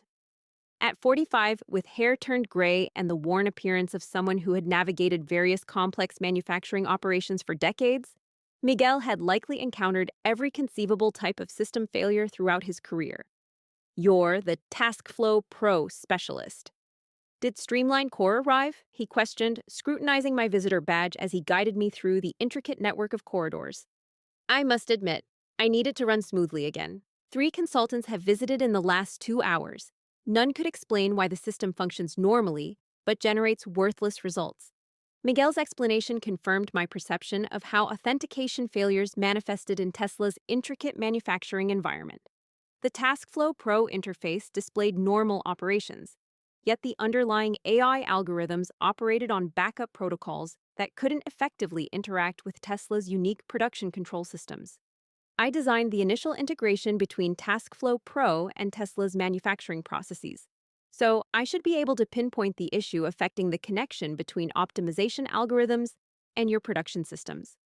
At 45, with hair turned gray and the worn appearance of someone who had navigated various complex manufacturing operations for decades, Miguel had likely encountered every conceivable type of system failure throughout his career. "You're the TaskFlow Pro specialist." "Did Streamline Core arrive?" he questioned, scrutinizing my visitor badge as he guided me through the intricate network of corridors. I must admit, I need it to run smoothly again. 3 consultants have visited in the last 2 hours. None could explain why the system functions normally, but generates worthless results. Miguel's explanation confirmed my perception of how authentication failures manifested in Tesla's intricate manufacturing environment. The TaskFlow Pro interface displayed normal operations, yet the underlying AI algorithms operated on backup protocols that couldn't effectively interact with Tesla's unique production control systems. I designed the initial integration between TaskFlow Pro and Tesla's manufacturing processes, so I should be able to pinpoint the issue affecting the connection between optimization algorithms and your production systems.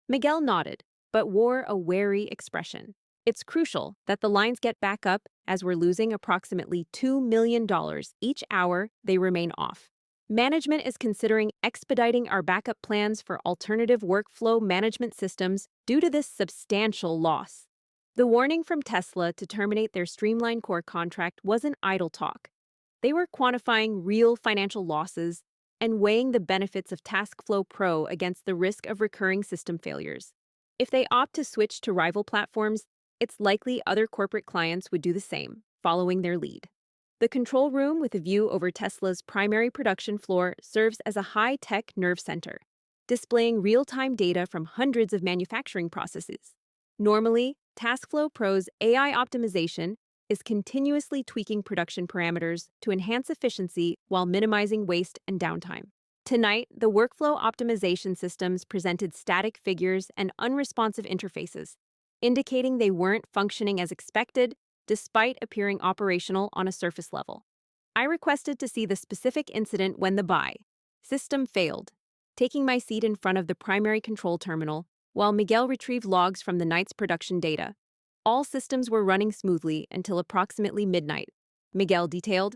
Miguel nodded, but wore a wary expression. It's crucial that the lines get back up as we're losing approximately $2 million each hour they remain off. Management is considering expediting our backup plans for alternative workflow management systems due to this substantial loss. The warning from Tesla to terminate their Streamline Core contract wasn't idle talk. They were quantifying real financial losses and weighing the benefits of TaskFlow Pro against the risk of recurring system failures. If they opt to switch to rival platforms, it's likely other corporate clients would do the same, following their lead. The control room with a view over Tesla's primary production floor serves as a high-tech nerve center, displaying real-time data from hundreds of manufacturing processes. Normally, TaskFlow Pro's AI optimization is continuously tweaking production parameters to enhance efficiency while minimizing waste and downtime. Tonight, the workflow optimization systems presented static figures and unresponsive interfaces, indicating they weren't functioning as expected despite appearing operational on a surface level. I requested to see the specific incident when the system failed, taking my seat in front of the primary control terminal while Miguel retrieved logs from the night's production data. All systems were running smoothly until approximately midnight, Miguel detailed,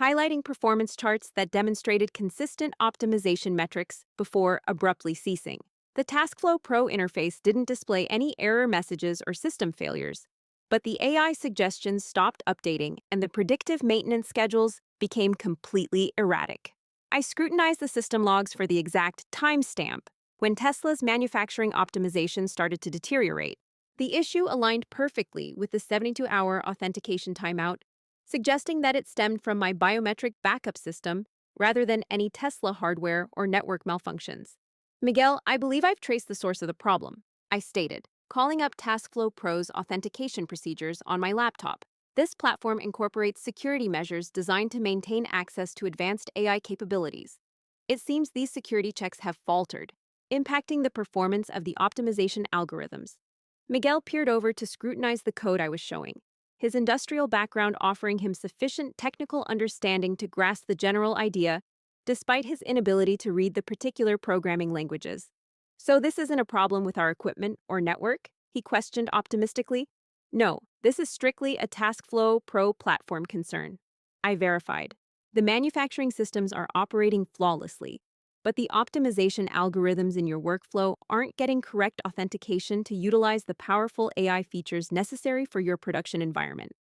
highlighting performance charts that demonstrated consistent optimization metrics before abruptly ceasing. The TaskFlow Pro interface didn't display any error messages or system failures, but the AI suggestions stopped updating and the predictive maintenance schedules became completely erratic. I scrutinized the system logs for the exact timestamp when Tesla's manufacturing optimization started to deteriorate. The issue aligned perfectly with the 72-hour authentication timeout, suggesting that it stemmed from my biometric backup system rather than any Tesla hardware or network malfunctions. "Miguel, I believe I've traced the source of the problem," I stated, calling up TaskFlow Pro's authentication procedures on my laptop. This platform incorporates security measures designed to maintain access to advanced AI capabilities. It seems these security checks have faltered, impacting the performance of the optimization algorithms. Miguel peered over to scrutinize the code I was showing, his industrial background offering him sufficient technical understanding to grasp the general idea, despite his inability to read the particular programming languages. "So this isn't a problem with our equipment or network?" he questioned optimistically. "No, this is strictly a TaskFlow Pro platform concern," I verified. "The manufacturing systems are operating flawlessly, but the optimization algorithms in your workflow aren't getting correct authentication to utilize the powerful AI features necessary for your production environment."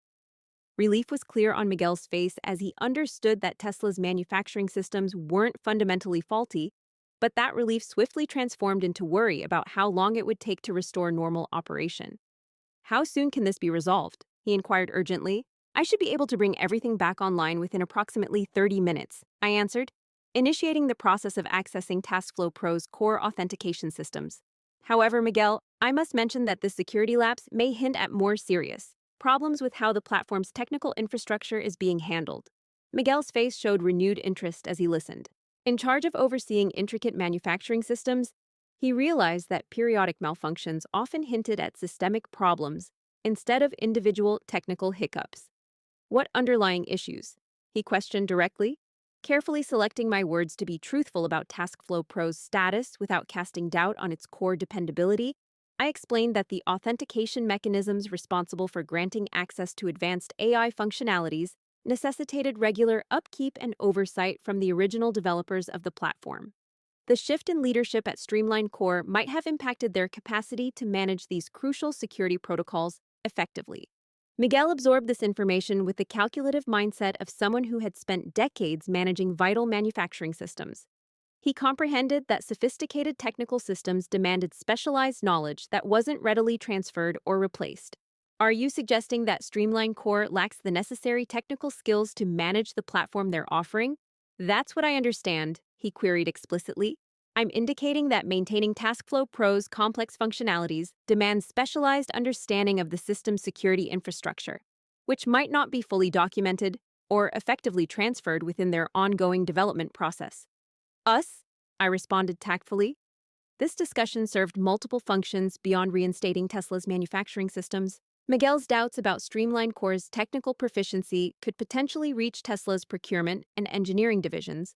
Relief was clear on Miguel's face as he understood that Tesla's manufacturing systems weren't fundamentally faulty, but that relief swiftly transformed into worry about how long it would take to restore normal operation. "How soon can this be resolved?" he inquired urgently. "I should be able to bring everything back online within approximately 30 minutes, I answered, initiating the process of accessing TaskFlow Pro's core authentication systems. "However, Miguel, I must mention that this security lapse may hint at more serious problems with how the platform's technical infrastructure is being handled." Miguel's face showed renewed interest as he listened. In charge of overseeing intricate manufacturing systems, he realized that periodic malfunctions often hinted at systemic problems instead of individual technical hiccups. What underlying issues? He questioned directly, carefully selecting my words to be truthful about TaskFlow Pro's status without casting doubt on its core dependability. I explained that the authentication mechanisms responsible for granting access to advanced AI functionalities necessitated regular upkeep and oversight from the original developers of the platform. The shift in leadership at Streamline Core might have impacted their capacity to manage these crucial security protocols effectively. Miguel absorbed this information with the calculative mindset of someone who had spent decades managing vital manufacturing systems. He comprehended that sophisticated technical systems demanded specialized knowledge that wasn't readily transferred or replaced. Are you suggesting that Streamline Core lacks the necessary technical skills to manage the platform they're offering? That's what I understand, he queried explicitly. I'm indicating that maintaining TaskFlow Pro's complex functionalities demands specialized understanding of the system's security infrastructure, which might not be fully documented or effectively transferred within their ongoing development process. Us? I responded tactfully. This discussion served multiple functions beyond reinstating Tesla's manufacturing systems. Miguel's doubts about Streamline Core's technical proficiency could potentially reach Tesla's procurement and engineering divisions,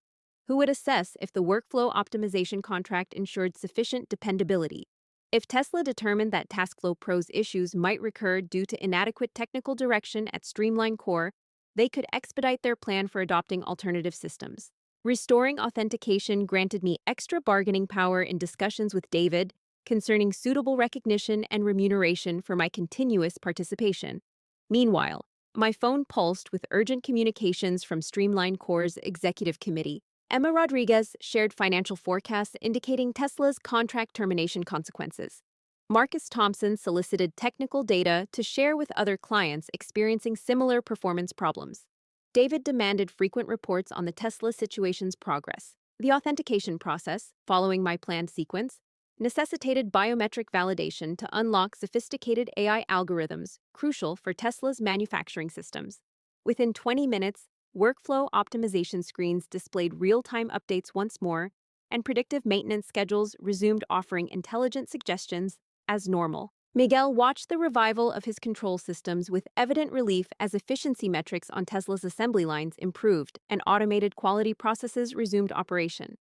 who would assess if the workflow optimization contract ensured sufficient dependability. If Tesla determined that TaskFlow Pro's issues might recur due to inadequate technical direction at Streamline Core, they could expedite their plan for adopting alternative systems. Restoring authentication granted me extra bargaining power in discussions with David concerning suitable recognition and remuneration for my continuous participation. Meanwhile, my phone pulsed with urgent communications from Streamline Core's executive committee. Emma Rodriguez shared financial forecasts indicating Tesla's contract termination consequences. Marcus Thompson solicited technical data to share with other clients experiencing similar performance problems. David demanded frequent reports on the Tesla situation's progress. The authentication process, following my planned sequence, necessitated biometric validation to unlock sophisticated AI algorithms crucial for Tesla's manufacturing systems. Within 20 minutes, workflow optimization screens displayed real-time updates once more, and predictive maintenance schedules resumed offering intelligent suggestions as normal. Miguel watched the revival of his control systems with evident relief as efficiency metrics on Tesla's assembly lines improved and automated quality processes resumed operation.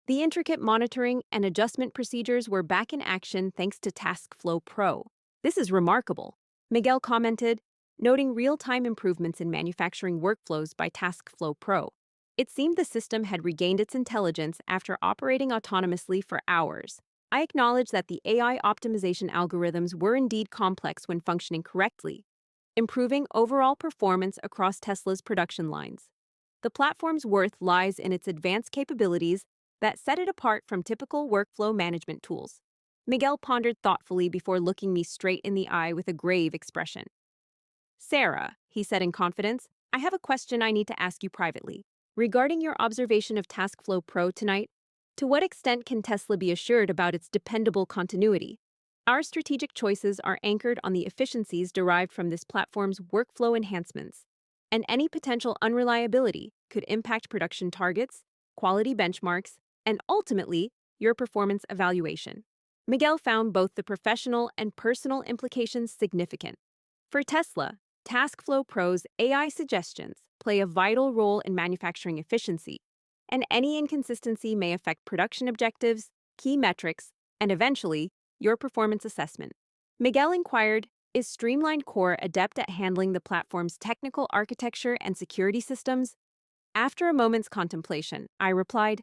The intricate monitoring and adjustment procedures were back in action thanks to TaskFlow Pro. This is remarkable, Miguel commented, noting real-time improvements in manufacturing workflows by TaskFlow Pro. It seemed the system had regained its intelligence after operating autonomously for hours. I acknowledge that the AI optimization algorithms were indeed complex when functioning correctly, improving overall performance across Tesla's production lines. The platform's worth lies in its advanced capabilities that set it apart from typical workflow management tools. Miguel pondered thoughtfully before looking me straight in the eye with a grave expression. Sarah, he said in confidence, I have a question I need to ask you privately. Regarding your observation of TaskFlow Pro tonight, to what extent can Tesla be assured about its dependable continuity? Our strategic choices are anchored on the efficiencies derived from this platform's workflow enhancements, and any potential unreliability could impact production targets, quality benchmarks, and ultimately, your performance evaluation. Miguel found both the professional and personal implications significant. For Tesla, TaskFlow Pro's AI suggestions play a vital role in manufacturing efficiency, and any inconsistency may affect production objectives, key metrics, and eventually, your performance assessment. Miguel inquired, is Streamline Core adept at handling the platform's technical architecture and security systems? After a moment's contemplation, I replied,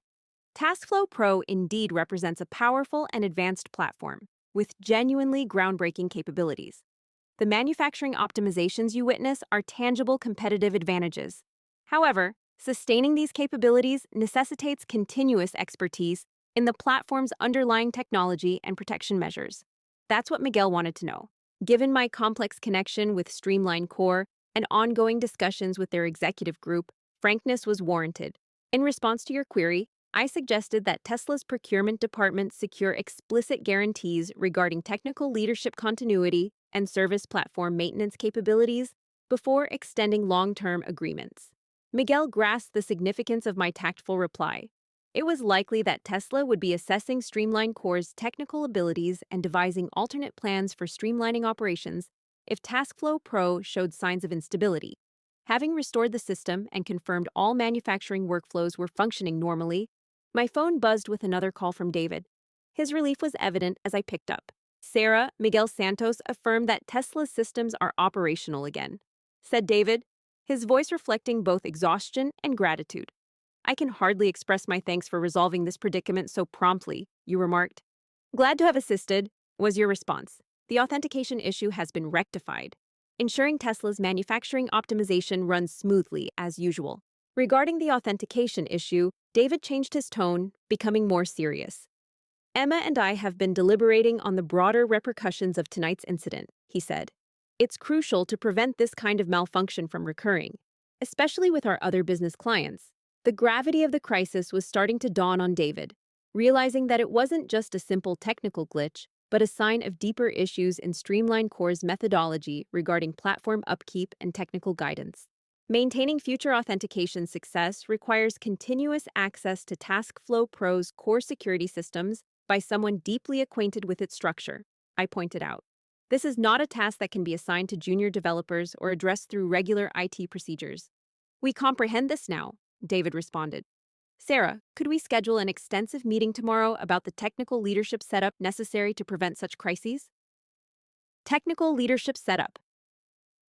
TaskFlow Pro indeed represents a powerful and advanced platform, with genuinely groundbreaking capabilities. The manufacturing optimizations you witness are tangible competitive advantages. However, sustaining these capabilities necessitates continuous expertise in the platform's underlying technology and protection measures. That's what Miguel wanted to know. Given my complex connection with Streamline Core and ongoing discussions with their executive group, frankness was warranted. In response to your query, I suggested that Tesla's procurement department secure explicit guarantees regarding technical leadership continuity and service platform maintenance capabilities before extending long-term agreements. Miguel grasped the significance of my tactful reply. It was likely that Tesla would be assessing Streamline Core's technical abilities and devising alternate plans for streamlining operations if TaskFlow Pro showed signs of instability. Having restored the system and confirmed all manufacturing workflows were functioning normally, my phone buzzed with another call from David. His relief was evident as I picked up. Sarah, Miguel Santos affirmed that Tesla's systems are operational again, said David, his voice reflecting both exhaustion and gratitude. I can hardly express my thanks for resolving this predicament so promptly, you remarked. Glad to have assisted, was your response. The authentication issue has been rectified, ensuring Tesla's manufacturing optimization runs smoothly as usual. Regarding the authentication issue, David changed his tone, becoming more serious. Emma and I have been deliberating on the broader repercussions of tonight's incident, he said. It's crucial to prevent this kind of malfunction from recurring, especially with our other business clients. The gravity of the crisis was starting to dawn on David, realizing that it wasn't just a simple technical glitch, but a sign of deeper issues in Streamline Core's methodology regarding platform upkeep and technical guidance. Maintaining future authentication success requires continuous access to TaskFlow Pro's core security systems by someone deeply acquainted with its structure, I pointed out. This is not a task that can be assigned to junior developers or addressed through regular IT procedures. We comprehend this now, David responded. Sarah, could we schedule an extensive meeting tomorrow about the technical leadership setup necessary to prevent such crises? Technical leadership setup.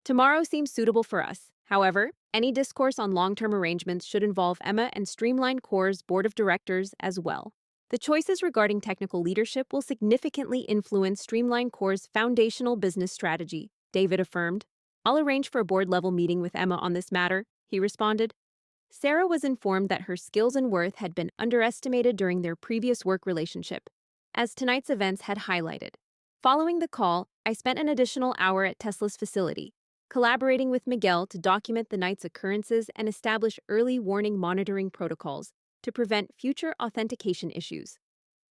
Tomorrow seems suitable for us. However, any discourse on long-term arrangements should involve Emma and Streamline Core's board of directors as well. The choices regarding technical leadership will significantly influence Streamline Core's foundational business strategy, David affirmed. I'll arrange for a board-level meeting with Emma on this matter, he responded. Sarah was informed that her skills and worth had been underestimated during their previous work relationship, as tonight's events had highlighted. Following the call, I spent an additional hour at Tesla's facility, collaborating with Miguel to document the night's occurrences and establish early warning monitoring protocols to prevent future authentication issues.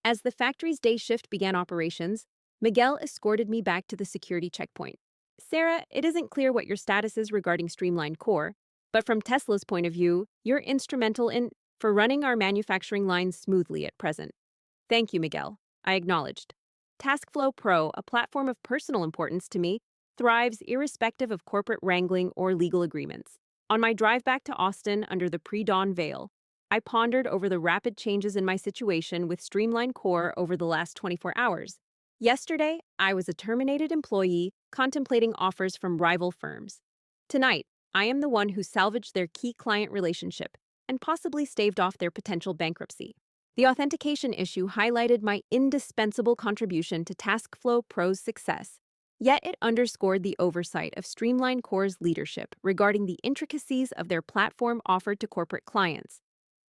As the factory's day shift began operations, Miguel escorted me back to the security checkpoint. Sarah, it isn't clear what your status is regarding Streamline Core, but from Tesla's point of view, you're instrumental for running our manufacturing lines smoothly at present. Thank you, Miguel, I acknowledged. TaskFlow Pro, a platform of personal importance to me, thrives irrespective of corporate wrangling or legal agreements. On my drive back to Austin under the pre-dawn veil, I pondered over the rapid changes in my situation with Streamline Core over the last 24 hours. Yesterday, I was a terminated employee contemplating offers from rival firms. Tonight, I am the one who salvaged their key client relationship and possibly staved off their potential bankruptcy. The authentication issue highlighted my indispensable contribution to TaskFlow Pro's success, yet it underscored the oversight of Streamline Core's leadership regarding the intricacies of their platform offered to corporate clients.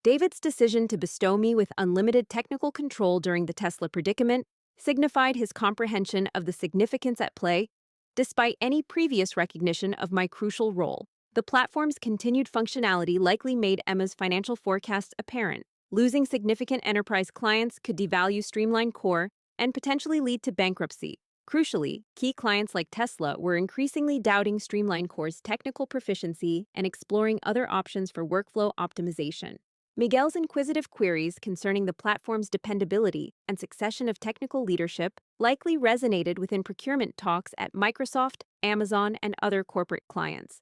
David's decision to bestow me with unlimited technical control during the Tesla predicament signified his comprehension of the significance at play, despite any previous recognition of my crucial role. The platform's continued functionality likely made Emma's financial forecasts apparent. Losing significant enterprise clients could devalue Streamline Core and potentially lead to bankruptcy. Crucially, key clients like Tesla were increasingly doubting Streamline Core's technical proficiency and exploring other options for workflow optimization. Miguel's inquisitive queries concerning the platform's dependability and succession of technical leadership likely resonated within procurement talks at Microsoft, Amazon, and other corporate clients.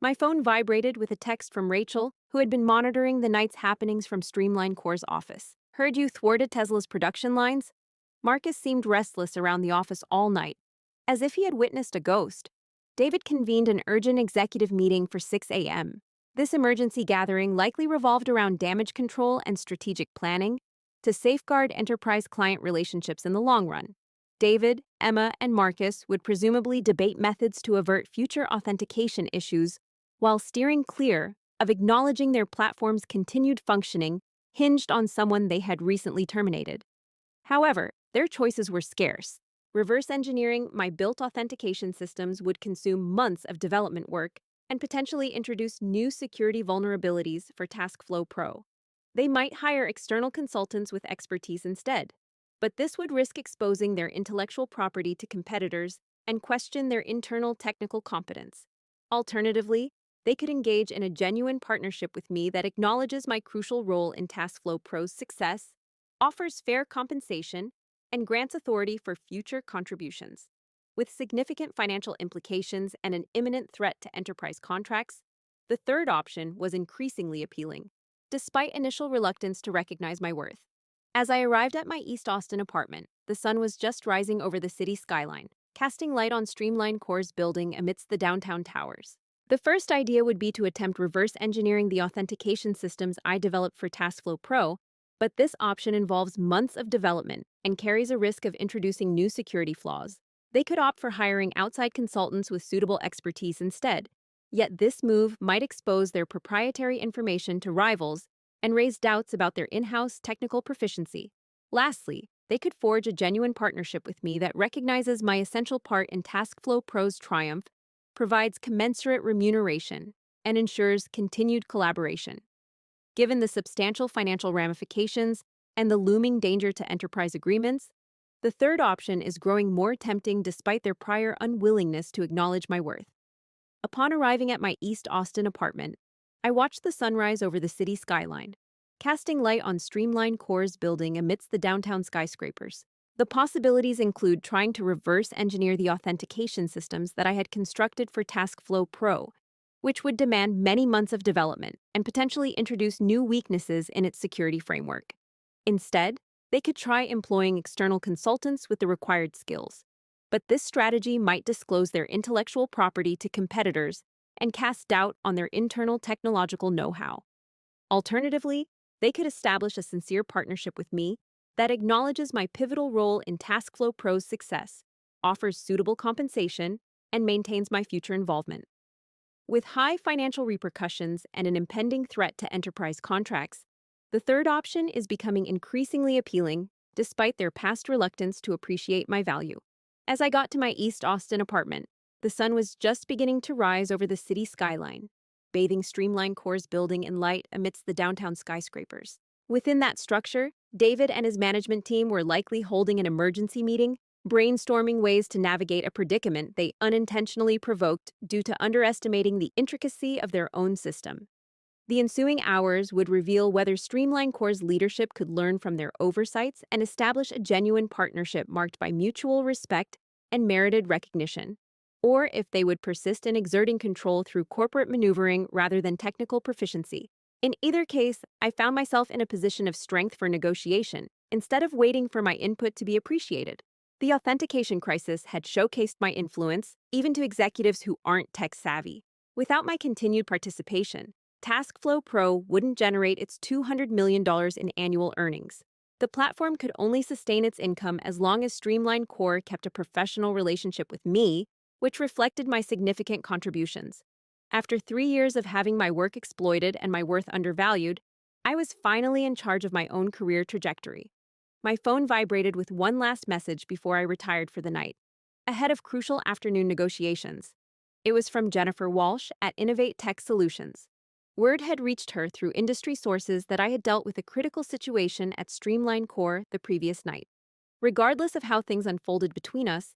My phone vibrated with a text from Rachel, who had been monitoring the night's happenings from Streamline Core's office. Heard you thwarted Tesla's production lines? Marcus seemed restless around the office all night, as if he had witnessed a ghost. David convened an urgent executive meeting for 6 a.m. This emergency gathering likely revolved around damage control and strategic planning to safeguard enterprise-client relationships in the long run. David, Emma, and Marcus would presumably debate methods to avert future authentication issues while steering clear of acknowledging their platform's continued functioning hinged on someone they had recently terminated. However, their choices were scarce. Reverse engineering my built authentication systems would consume months of development work and potentially introduce new security vulnerabilities for TaskFlow Pro. They might hire external consultants with expertise instead, but this would risk exposing their intellectual property to competitors and question their internal technical competence. Alternatively, they could engage in a genuine partnership with me that acknowledges my crucial role in TaskFlow Pro's success, offers fair compensation, and grants authority for future contributions. With significant financial implications and an imminent threat to enterprise contracts, the third option was increasingly appealing, despite initial reluctance to recognize my worth. As I arrived at my East Austin apartment, the sun was just rising over the city skyline, casting light on Streamline Core's building amidst the downtown towers. The first idea would be to attempt reverse engineering the authentication systems I developed for TaskFlow Pro, but this option involves months of development and carries a risk of introducing new security flaws. They could opt for hiring outside consultants with suitable expertise instead. Yet this move might expose their proprietary information to rivals and raise doubts about their in-house technical proficiency. Lastly, they could forge a genuine partnership with me that recognizes my essential part in TaskFlow Pro's triumph, provides commensurate remuneration, and ensures continued collaboration. Given the substantial financial ramifications and the looming danger to enterprise agreements, the third option is growing more tempting despite their prior unwillingness to acknowledge my worth. Upon arriving at my East Austin apartment, I watched the sunrise over the city skyline, casting light on Streamline Core's building amidst the downtown skyscrapers. The possibilities include trying to reverse engineer the authentication systems that I had constructed for TaskFlow Pro, which would demand many months of development and potentially introduce new weaknesses in its security framework. Instead, they could try employing external consultants with the required skills. But this strategy might disclose their intellectual property to competitors and cast doubt on their internal technological know-how. Alternatively, they could establish a sincere partnership with me that acknowledges my pivotal role in TaskFlow Pro's success, offers suitable compensation, and maintains my future involvement. With high financial repercussions and an impending threat to enterprise contracts, the third option is becoming increasingly appealing despite their past reluctance to appreciate my value. As I got to my East Austin apartment, the sun was just beginning to rise over the city skyline, bathing Streamline Core's building in light amidst the downtown skyscrapers. Within that structure, David and his management team were likely holding an emergency meeting, brainstorming ways to navigate a predicament they unintentionally provoked due to underestimating the intricacy of their own system. The ensuing hours would reveal whether Streamline Core's leadership could learn from their oversights and establish a genuine partnership marked by mutual respect and merited recognition, or if they would persist in exerting control through corporate maneuvering rather than technical proficiency. In either case, I found myself in a position of strength for negotiation, instead of waiting for my input to be appreciated. The authentication crisis had showcased my influence, even to executives who aren't tech-savvy. Without my continued participation, TaskFlow Pro wouldn't generate its $200 million in annual earnings. The platform could only sustain its income as long as Streamline Core kept a professional relationship with me, which reflected my significant contributions. After 3 years of having my work exploited and my worth undervalued, I was finally in charge of my own career trajectory. My phone vibrated with one last message before I retired for the night, ahead of crucial afternoon negotiations. It was from Jennifer Walsh at Innovate Tech Solutions. Word had reached her through industry sources that I had dealt with a critical situation at Streamline Core the previous night. Regardless of how things unfolded between us,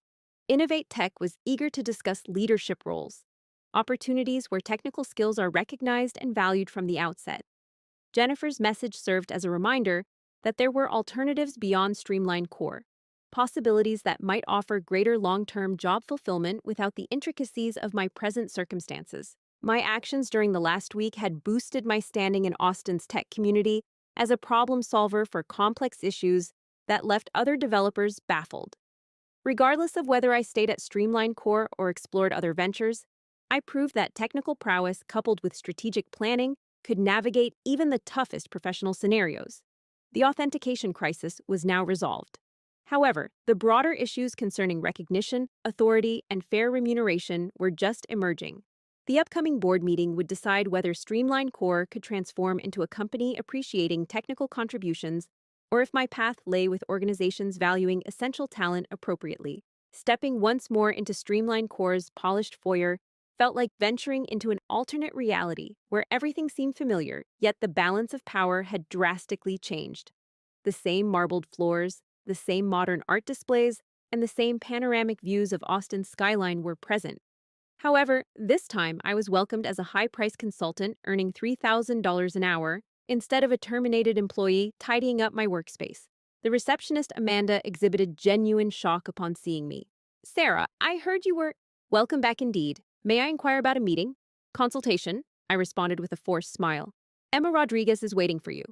Innovate Tech was eager to discuss leadership roles, opportunities where technical skills are recognized and valued from the outset. Jennifer's message served as a reminder that there were alternatives beyond Streamline Core, possibilities that might offer greater long-term job fulfillment without the intricacies of my present circumstances. My actions during the last week had boosted my standing in Austin's tech community as a problem solver for complex issues that left other developers baffled. Regardless of whether I stayed at Streamline Core or explored other ventures, I proved that technical prowess coupled with strategic planning could navigate even the toughest professional scenarios. The authentication crisis was now resolved. However, the broader issues concerning recognition, authority, and fair remuneration were just emerging. The upcoming board meeting would decide whether Streamline Core could transform into a company appreciating technical contributions or if my path lay with organizations valuing essential talent appropriately. Stepping once more into Streamline Core's polished foyer felt like venturing into an alternate reality where everything seemed familiar, yet the balance of power had drastically changed. The same marbled floors, the same modern art displays, and the same panoramic views of Austin's skyline were present. However, this time I was welcomed as a high-priced consultant earning $3,000 an hour instead of a terminated employee tidying up my workspace. The receptionist Amanda exhibited genuine shock upon seeing me. Sarah, I heard you were. Welcome back indeed. May I inquire about a meeting? Consultation? I responded with a forced smile. Emma Rodriguez is waiting for you.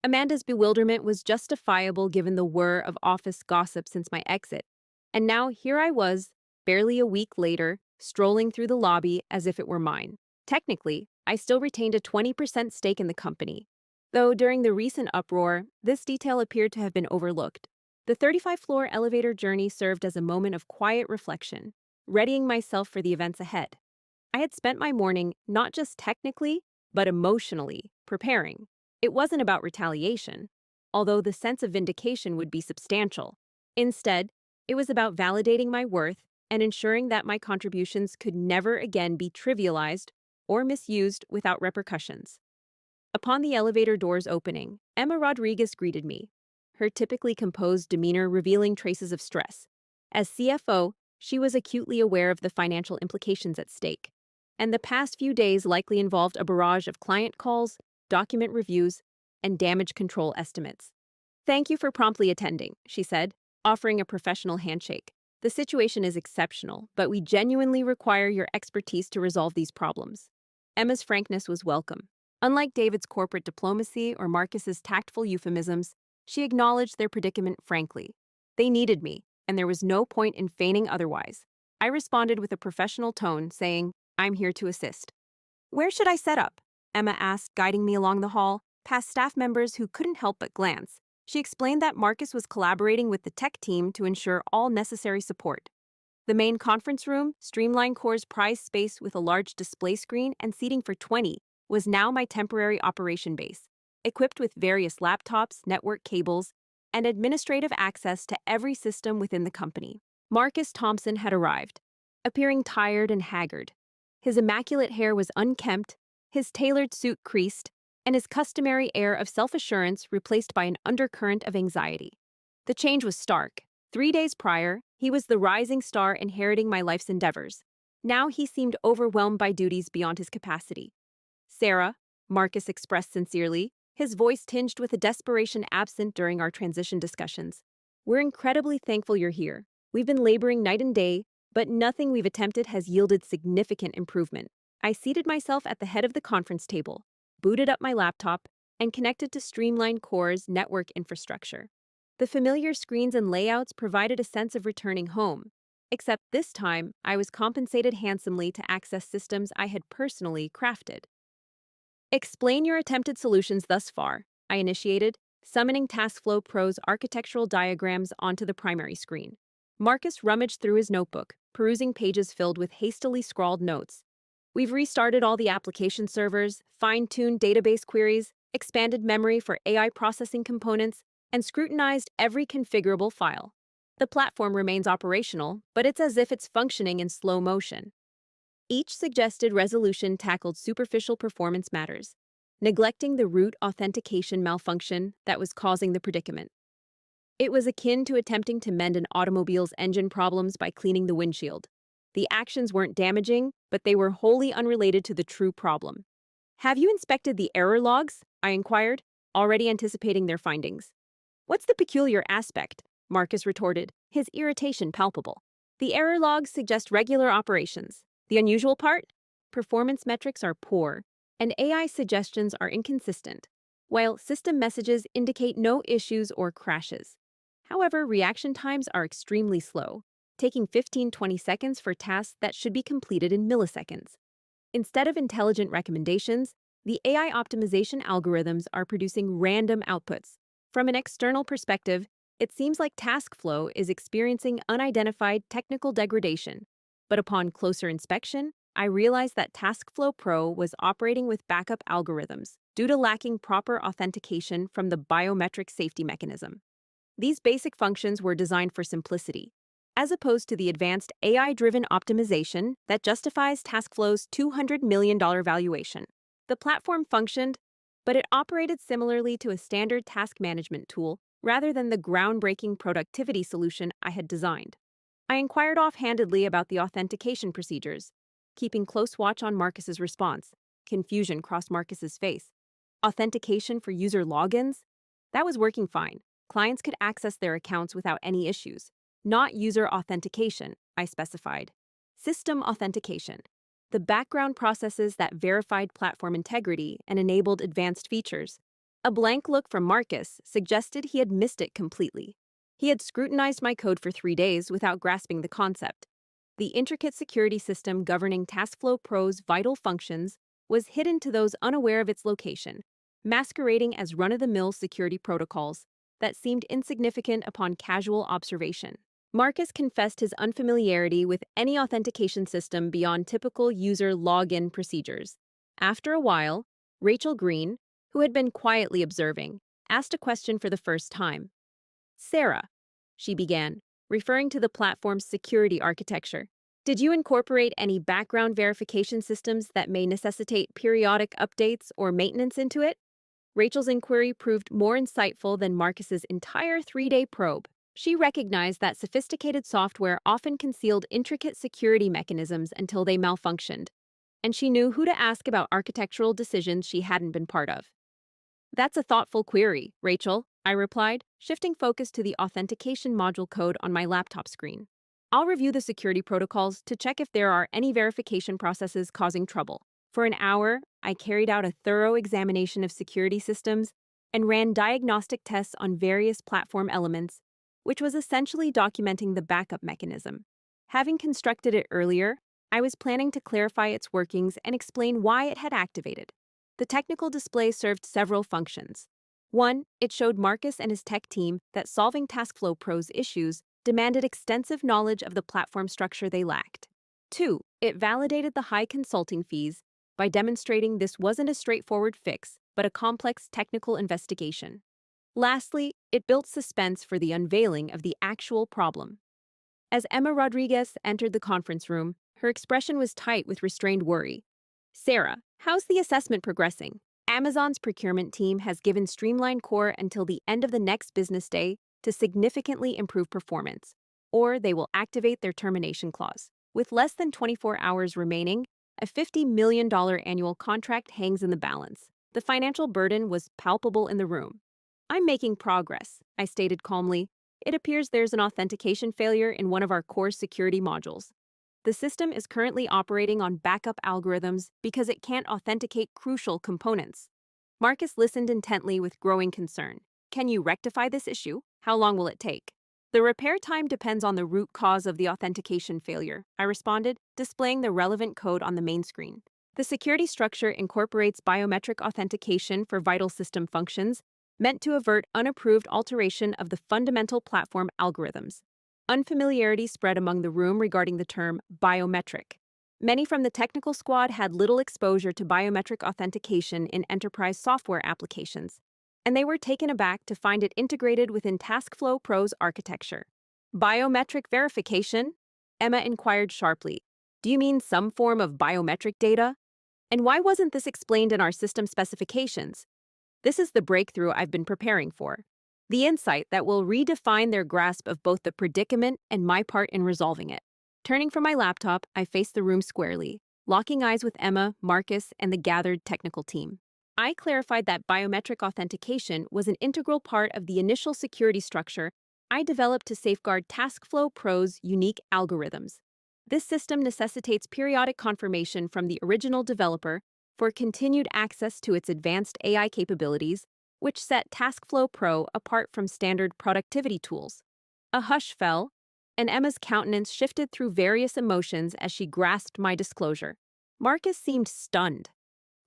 Amanda's bewilderment was justifiable given the whir of office gossip since my exit. And now here I was, barely a week later, strolling through the lobby as if it were mine. Technically, I still retained a 20% stake in the company, though during the recent uproar, this detail appeared to have been overlooked. The 35-floor elevator journey served as a moment of quiet reflection, readying myself for the events ahead. I had spent my morning not just technically, but emotionally preparing. It wasn't about retaliation, although the sense of vindication would be substantial. Instead, it was about validating my worth and ensuring that my contributions could never again be trivialized or misused without repercussions. Upon the elevator doors opening, Emma Rodriguez greeted me, her typically composed demeanor revealing traces of stress. As CFO, she was acutely aware of the financial implications at stake, and the past few days likely involved a barrage of client calls, document reviews, and damage control estimates. "Thank you for promptly attending," she said, offering a professional handshake. "The situation is exceptional, but we genuinely require your expertise to resolve these problems." Emma's frankness was welcome. Unlike David's corporate diplomacy or Marcus's tactful euphemisms, she acknowledged their predicament frankly. They needed me, and there was no point in feigning otherwise. I responded with a professional tone, saying, "I'm here to assist." "Where should I set up?" Emma asked, guiding me along the hall, past staff members who couldn't help but glance. She explained that Marcus was collaborating with the tech team to ensure all necessary support. The main conference room, Streamline Core's prized space with a large display screen and seating for 20, was now my temporary operation base, equipped with various laptops, network cables, and administrative access to every system within the company. Marcus Thompson had arrived, appearing tired and haggard. His immaculate hair was unkempt, his tailored suit creased, and his customary air of self-assurance replaced by an undercurrent of anxiety. The change was stark. 3 days prior, he was the rising star inheriting my life's endeavors. Now he seemed overwhelmed by duties beyond his capacity. "Sarah," Marcus expressed sincerely, his voice tinged with a desperation absent during our transition discussions. "We're incredibly thankful you're here. We've been laboring night and day, but nothing we've attempted has yielded significant improvement." I seated myself at the head of the conference table, booted up my laptop, and connected to Streamline Core's network infrastructure. The familiar screens and layouts provided a sense of returning home, except this time I was compensated handsomely to access systems I had personally crafted. "Explain your attempted solutions thus far," I initiated, summoning TaskFlow Pro's architectural diagrams onto the primary screen. Marcus rummaged through his notebook, perusing pages filled with hastily scrawled notes. "We've restarted all the application servers, fine-tuned database queries, expanded memory for AI processing components, and scrutinized every configurable file. The platform remains operational, but it's as if it's functioning in slow motion." Each suggested resolution tackled superficial performance matters, neglecting the root authentication malfunction that was causing the predicament. It was akin to attempting to mend an automobile's engine problems by cleaning the windshield. The actions weren't damaging, but they were wholly unrelated to the true problem. "Have you inspected the error logs?" I inquired, already anticipating their findings. "What's the peculiar aspect?" Marcus retorted, his irritation palpable. "The error logs suggest regular operations. The unusual part? Performance metrics are poor, and AI suggestions are inconsistent, while system messages indicate no issues or crashes. However, reaction times are extremely slow, taking 15-20 seconds for tasks that should be completed in milliseconds. Instead of intelligent recommendations, the AI optimization algorithms are producing random outputs. From an external perspective, it seems like TaskFlow is experiencing unidentified technical degradation. But upon closer inspection, I realized that TaskFlow Pro was operating with backup algorithms due to lacking proper authentication from the biometric safety mechanism. These basic functions were designed for simplicity, as opposed to the advanced AI-driven optimization that justifies TaskFlow's $200 million valuation. The platform functioned, but it operated similarly to a standard task management tool rather than the groundbreaking productivity solution I had designed. I inquired offhandedly about the authentication procedures, keeping close watch on Marcus's response. Confusion crossed Marcus's face. Authentication for user logins? That was working fine. Clients could access their accounts without any issues. Not user authentication, I specified. System authentication. The background processes that verified platform integrity and enabled advanced features. A blank look from Marcus suggested he had missed it completely. He had scrutinized my code for 3 days without grasping the concept. The intricate security system governing TaskFlow Pro's vital functions was hidden to those unaware of its location, masquerading as run-of-the-mill security protocols that seemed insignificant upon casual observation. Marcus confessed his unfamiliarity with any authentication system beyond typical user login procedures. After a while, Rachel Green, who had been quietly observing, asked a question for the first time. "Sarah," she began, referring to the platform's security architecture, "did you incorporate any background verification systems that may necessitate periodic updates or maintenance into it?" Rachel's inquiry proved more insightful than Marcus's entire 3-day probe. She recognized that sophisticated software often concealed intricate security mechanisms until they malfunctioned, and she knew who to ask about architectural decisions she hadn't been part of. "That's a thoughtful query, Rachel," I replied, shifting focus to the authentication module code on my laptop screen. "I'll review the security protocols to check if there are any verification processes causing trouble." For an hour, I carried out a thorough examination of security systems and ran diagnostic tests on various platform elements, which was essentially documenting the backup mechanism. Having constructed it earlier, I was planning to clarify its workings and explain why it had activated. The technical display served several functions. 1, it showed Marcus and his tech team that solving TaskFlow Pro's issues demanded extensive knowledge of the platform structure they lacked. 2, it validated the high consulting fees by demonstrating this wasn't a straightforward fix, but a complex technical investigation. Lastly, it built suspense for the unveiling of the actual problem. As Emma Rodriguez entered the conference room, her expression was tight with restrained worry. "Sarah, how's the assessment progressing? Amazon's procurement team has given Streamline Core until the end of the next business day to significantly improve performance, or they will activate their termination clause. With less than 24 hours remaining, a $50 million annual contract hangs in the balance." The financial burden was palpable in the room. "I'm making progress," I stated calmly. "It appears there's an authentication failure in one of our core security modules. The system is currently operating on backup algorithms because it can't authenticate crucial components." Marcus listened intently with growing concern. "Can you rectify this issue? How long will it take?" "The repair time depends on the root cause of the authentication failure," I responded, displaying the relevant code on the main screen. "The security structure incorporates biometric authentication for vital system functions, meant to avert unapproved alteration of the fundamental platform algorithms." Unfamiliarity spread among the room regarding the term biometric. Many from the technical squad had little exposure to biometric authentication in enterprise software applications, and they were taken aback to find it integrated within TaskFlow Pro's architecture. "Biometric verification?" Emma inquired sharply. "Do you mean some form of biometric data? And why wasn't this explained in our system specifications?" This is the breakthrough I've been preparing for. The insight that will redefine their grasp of both the predicament and my part in resolving it. Turning from my laptop, I faced the room squarely, locking eyes with Emma, Marcus, and the gathered technical team. I clarified that biometric authentication was an integral part of the initial security structure I developed to safeguard TaskFlow Pro's unique algorithms. This system necessitates periodic confirmation from the original developer for continued access to its advanced AI capabilities, which set TaskFlow Pro apart from standard productivity tools. A hush fell, and Emma's countenance shifted through various emotions as she grasped my disclosure. Marcus seemed stunned.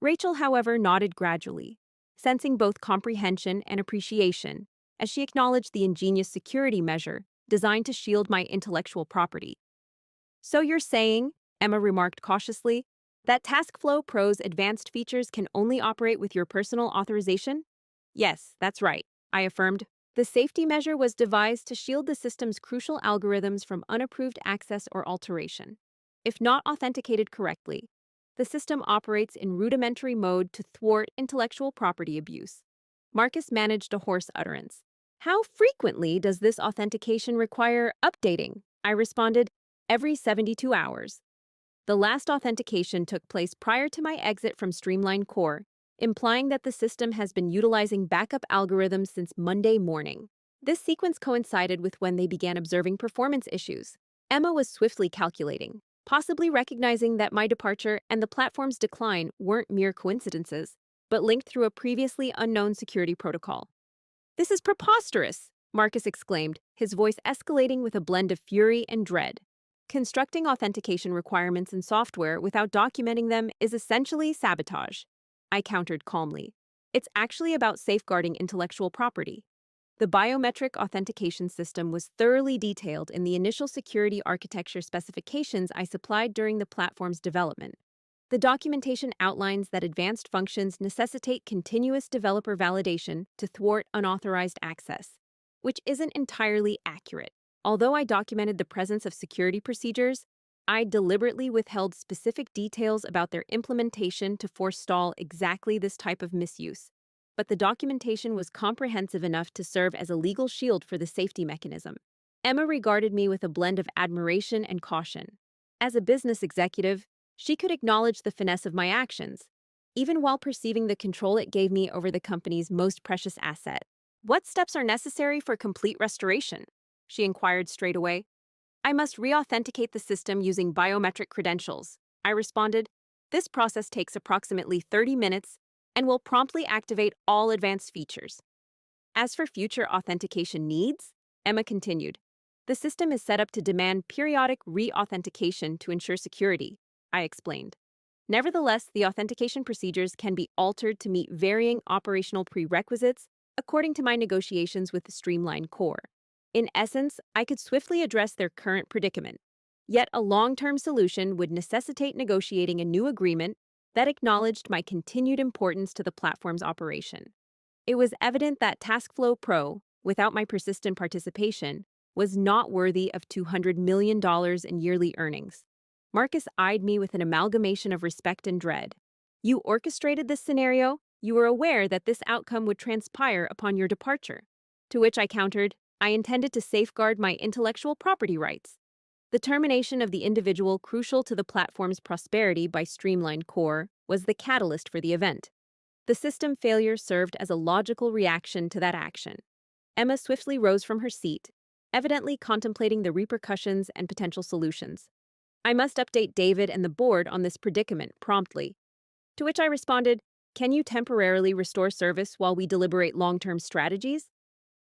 Rachel, however, nodded gradually, sensing both comprehension and appreciation, as she acknowledged the ingenious security measure designed to shield my intellectual property. "So you're saying," Emma remarked cautiously, "that TaskFlow Pro's advanced features can only operate with your personal authorization?" "Yes, that's right," I affirmed. "The safety measure was devised to shield the system's crucial algorithms from unapproved access or alteration. If not authenticated correctly, the system operates in rudimentary mode to thwart intellectual property abuse." Marcus managed a hoarse utterance. "How frequently does this authentication require updating?" I responded, "Every 72 hours. The last authentication took place prior to my exit from Streamline Core, implying that the system has been utilizing backup algorithms since Monday morning. This sequence coincided with when they began observing performance issues. Emma was swiftly calculating, possibly recognizing that my departure and the platform's decline weren't mere coincidences, but linked through a previously unknown security protocol. "This is preposterous!" Marcus exclaimed, his voice escalating with a blend of fury and dread. "Constructing authentication requirements in software without documenting them is essentially sabotage," I countered calmly. "It's actually about safeguarding intellectual property." The biometric authentication system was thoroughly detailed in the initial security architecture specifications I supplied during the platform's development. The documentation outlines that advanced functions necessitate continuous developer validation to thwart unauthorized access, which isn't entirely accurate. Although I documented the presence of security procedures, I deliberately withheld specific details about their implementation to forestall exactly this type of misuse. But the documentation was comprehensive enough to serve as a legal shield for the safety mechanism. Emma regarded me with a blend of admiration and caution. As a business executive, she could acknowledge the finesse of my actions, even while perceiving the control it gave me over the company's most precious asset. "What steps are necessary for complete restoration?" she inquired straight away. "I must re-authenticate the system using biometric credentials," I responded. "This process takes approximately 30 minutes and will promptly activate all advanced features." "As for future authentication needs," Emma continued, "the system is set up to demand periodic re-authentication to ensure security," I explained. "Nevertheless, the authentication procedures can be altered to meet varying operational prerequisites according to my negotiations with the Streamline Core. In essence, I could swiftly address their current predicament. Yet a long-term solution would necessitate negotiating a new agreement that acknowledged my continued importance to the platform's operation." It was evident that TaskFlow Pro, without my persistent participation, was not worthy of $200 million in yearly earnings. Marcus eyed me with an amalgamation of respect and dread. "You orchestrated this scenario? You were aware that this outcome would transpire upon your departure?" To which I countered, "I intended to safeguard my intellectual property rights." The termination of the individual crucial to the platform's prosperity by Streamline Core was the catalyst for the event. The system failure served as a logical reaction to that action. Emma swiftly rose from her seat, evidently contemplating the repercussions and potential solutions. "I must update David and the board on this predicament promptly." To which I responded, "Can you temporarily restore service while we deliberate long-term strategies?"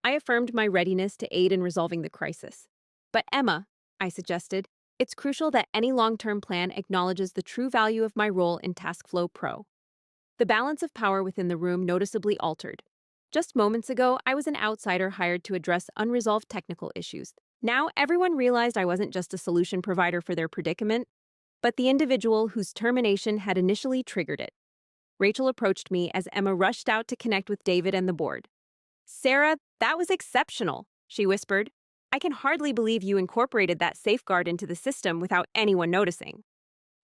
I affirmed my readiness to aid in resolving the crisis. "But Emma," I suggested, "it's crucial that any long-term plan acknowledges the true value of my role in TaskFlow Pro." The balance of power within the room noticeably altered. Just moments ago, I was an outsider hired to address unresolved technical issues. Now everyone realized I wasn't just a solution provider for their predicament, but the individual whose termination had initially triggered it. Rachel approached me as Emma rushed out to connect with David and the board. "Sarah, that was exceptional," she whispered. "I can hardly believe you incorporated that safeguard into the system without anyone noticing."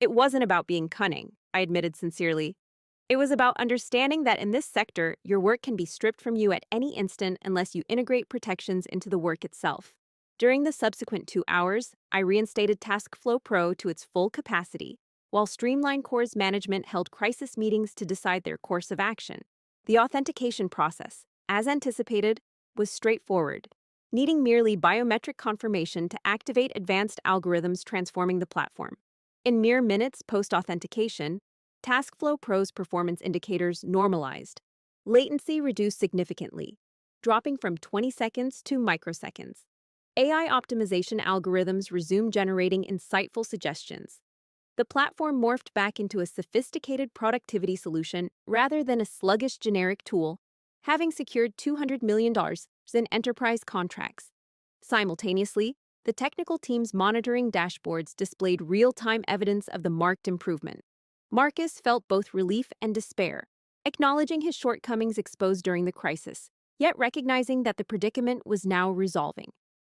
"It wasn't about being cunning," I admitted sincerely. "It was about understanding that in this sector, your work can be stripped from you at any instant unless you integrate protections into the work itself." During the subsequent 2 hours, I reinstated TaskFlow Pro to its full capacity, while Streamline Core's management held crisis meetings to decide their course of action. The authentication process, as anticipated, was straightforward, needing merely biometric confirmation to activate advanced algorithms transforming the platform. In mere minutes post-authentication, TaskFlow Pro's performance indicators normalized. Latency reduced significantly, dropping from 20 seconds to microseconds. AI optimization algorithms resumed generating insightful suggestions. The platform morphed back into a sophisticated productivity solution rather than a sluggish generic tool, having secured $200 million in enterprise contracts. Simultaneously, the technical team's monitoring dashboards displayed real-time evidence of the marked improvement. Marcus felt both relief and despair, acknowledging his shortcomings exposed during the crisis, yet recognizing that the predicament was now resolving.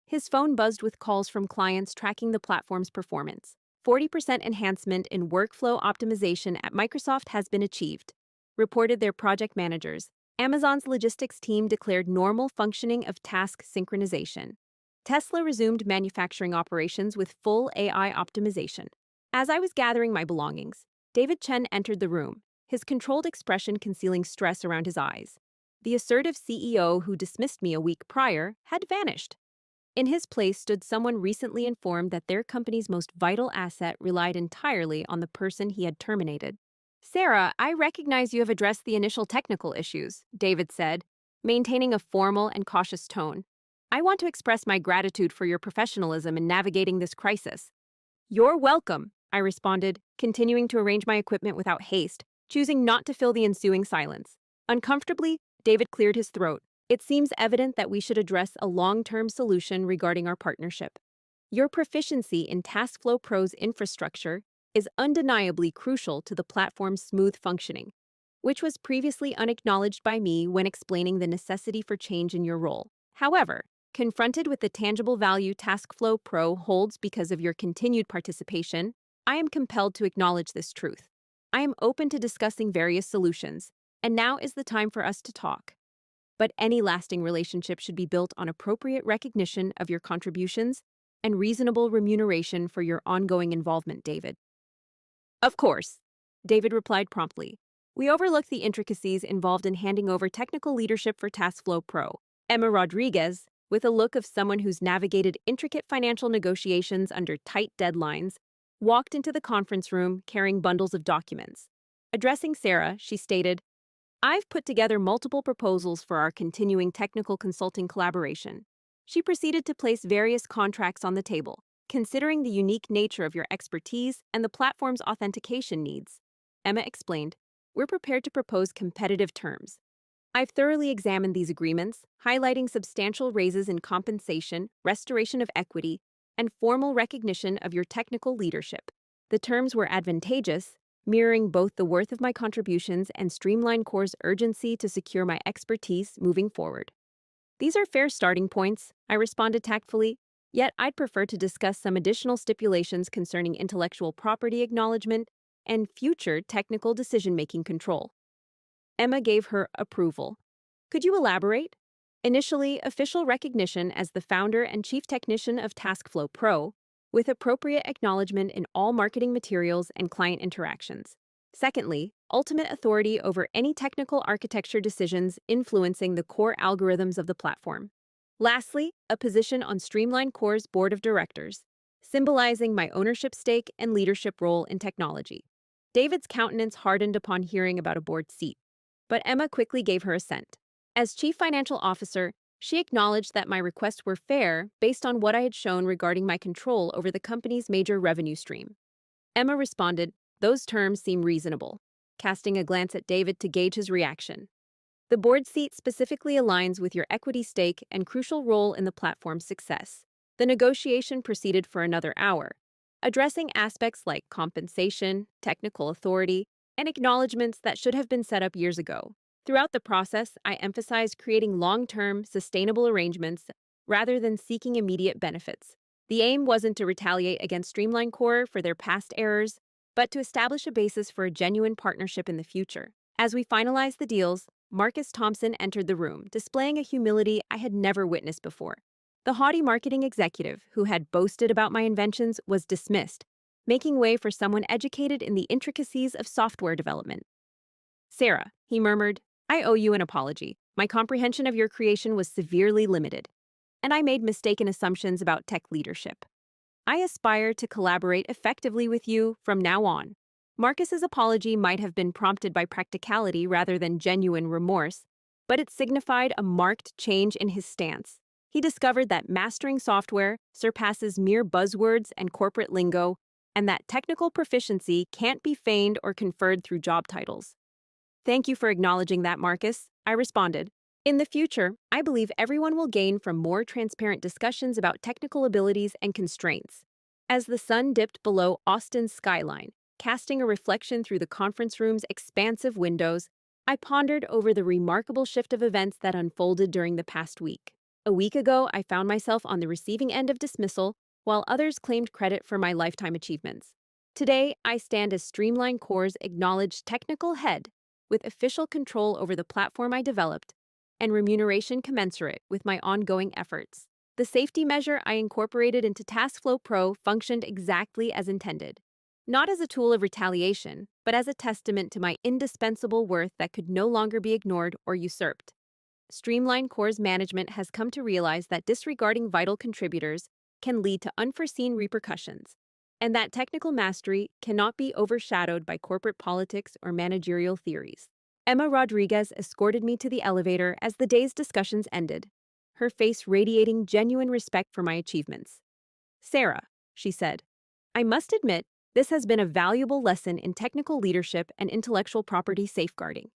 His phone buzzed with calls from clients tracking the platform's performance. 40% enhancement in workflow optimization at Microsoft has been achieved, reported their project managers. Amazon's logistics team declared normal functioning of task synchronization. Tesla resumed manufacturing operations with full AI optimization. As I was gathering my belongings, David Chen entered the room, his controlled expression concealing stress around his eyes. The assertive CEO who dismissed me a week prior had vanished. In his place stood someone recently informed that their company's most vital asset relied entirely on the person he had terminated. Sarah, I recognize you have addressed the initial technical issues, David said, maintaining a formal and cautious tone. I want to express my gratitude for your professionalism in navigating this crisis. You're welcome, I responded, continuing to arrange my equipment without haste, choosing not to fill the ensuing silence. Uncomfortably, David cleared his throat. It seems evident that we should address a long-term solution regarding our partnership. Your proficiency in TaskFlow Pro's infrastructure is undeniably crucial to the platform's smooth functioning, which was previously unacknowledged by me when explaining the necessity for change in your role. However, confronted with the tangible value TaskFlow Pro holds because of your continued participation, I am compelled to acknowledge this truth. I am open to discussing various solutions, and now is the time for us to talk. But any lasting relationship should be built on appropriate recognition of your contributions and reasonable remuneration for your ongoing involvement, David. Of course, David replied promptly. We overlooked the intricacies involved in handing over technical leadership for TaskFlow Pro. Emma Rodriguez, with a look of someone who's navigated intricate financial negotiations under tight deadlines, walked into the conference room carrying bundles of documents. Addressing Sarah, she stated, I've put together multiple proposals for our continuing technical consulting collaboration. She proceeded to place various contracts on the table, considering the unique nature of your expertise and the platform's authentication needs. Emma explained, we're prepared to propose competitive terms. I've thoroughly examined these agreements, highlighting substantial raises in compensation, restoration of equity, and formal recognition of your technical leadership. The terms were advantageous, mirroring both the worth of my contributions and Streamline Core's urgency to secure my expertise moving forward. These are fair starting points, I responded tactfully, yet I'd prefer to discuss some additional stipulations concerning intellectual property acknowledgement and future technical decision-making control. Emma gave her approval. Could you elaborate? Initially, official recognition as the founder and chief technician of TaskFlow Pro, with appropriate acknowledgement in all marketing materials and client interactions. Secondly, ultimate authority over any technical architecture decisions influencing the core algorithms of the platform. Lastly, a position on Streamline Core's board of directors, symbolizing my ownership stake and leadership role in technology. David's countenance hardened upon hearing about a board seat, but Emma quickly gave her assent. As chief financial officer, she acknowledged that my requests were fair based on what I had shown regarding my control over the company's major revenue stream. Emma responded, those terms seem reasonable, casting a glance at David to gauge his reaction. The board seat specifically aligns with your equity stake and crucial role in the platform's success. The negotiation proceeded for another hour, addressing aspects like compensation, technical authority, and acknowledgments that should have been set up years ago. Throughout the process, I emphasized creating long-term, sustainable arrangements rather than seeking immediate benefits. The aim wasn't to retaliate against Streamline Core for their past errors, but to establish a basis for a genuine partnership in the future. As we finalized the deals, Marcus Thompson entered the room, displaying a humility I had never witnessed before. The haughty marketing executive, who had boasted about my inventions, was dismissed, making way for someone educated in the intricacies of software development. Sarah, he murmured, I owe you an apology. My comprehension of your creation was severely limited, and I made mistaken assumptions about tech leadership. I aspire to collaborate effectively with you from now on. Marcus's apology might have been prompted by practicality rather than genuine remorse, but it signified a marked change in his stance. He discovered that mastering software surpasses mere buzzwords and corporate lingo, and that technical proficiency can't be feigned or conferred through job titles. Thank you for acknowledging that, Marcus, I responded. In the future, I believe everyone will gain from more transparent discussions about technical abilities and constraints. As the sun dipped below Austin's skyline, casting a reflection through the conference room's expansive windows, I pondered over the remarkable shift of events that unfolded during the past week. A week ago, I found myself on the receiving end of dismissal, while others claimed credit for my lifetime achievements. Today, I stand as Streamline Core's acknowledged technical head, with official control over the platform I developed, and remuneration commensurate with my ongoing efforts. The safety measure I incorporated into TaskFlow Pro functioned exactly as intended. Not as a tool of retaliation, but as a testament to my indispensable worth that could no longer be ignored or usurped. Streamline Core's management has come to realize that disregarding vital contributors can lead to unforeseen repercussions, and that technical mastery cannot be overshadowed by corporate politics or managerial theories. Emma Rodriguez escorted me to the elevator as the day's discussions ended, her face radiating genuine respect for my achievements. "Sarah," she said, "I must admit, this has been a valuable lesson in technical leadership and intellectual property safeguarding.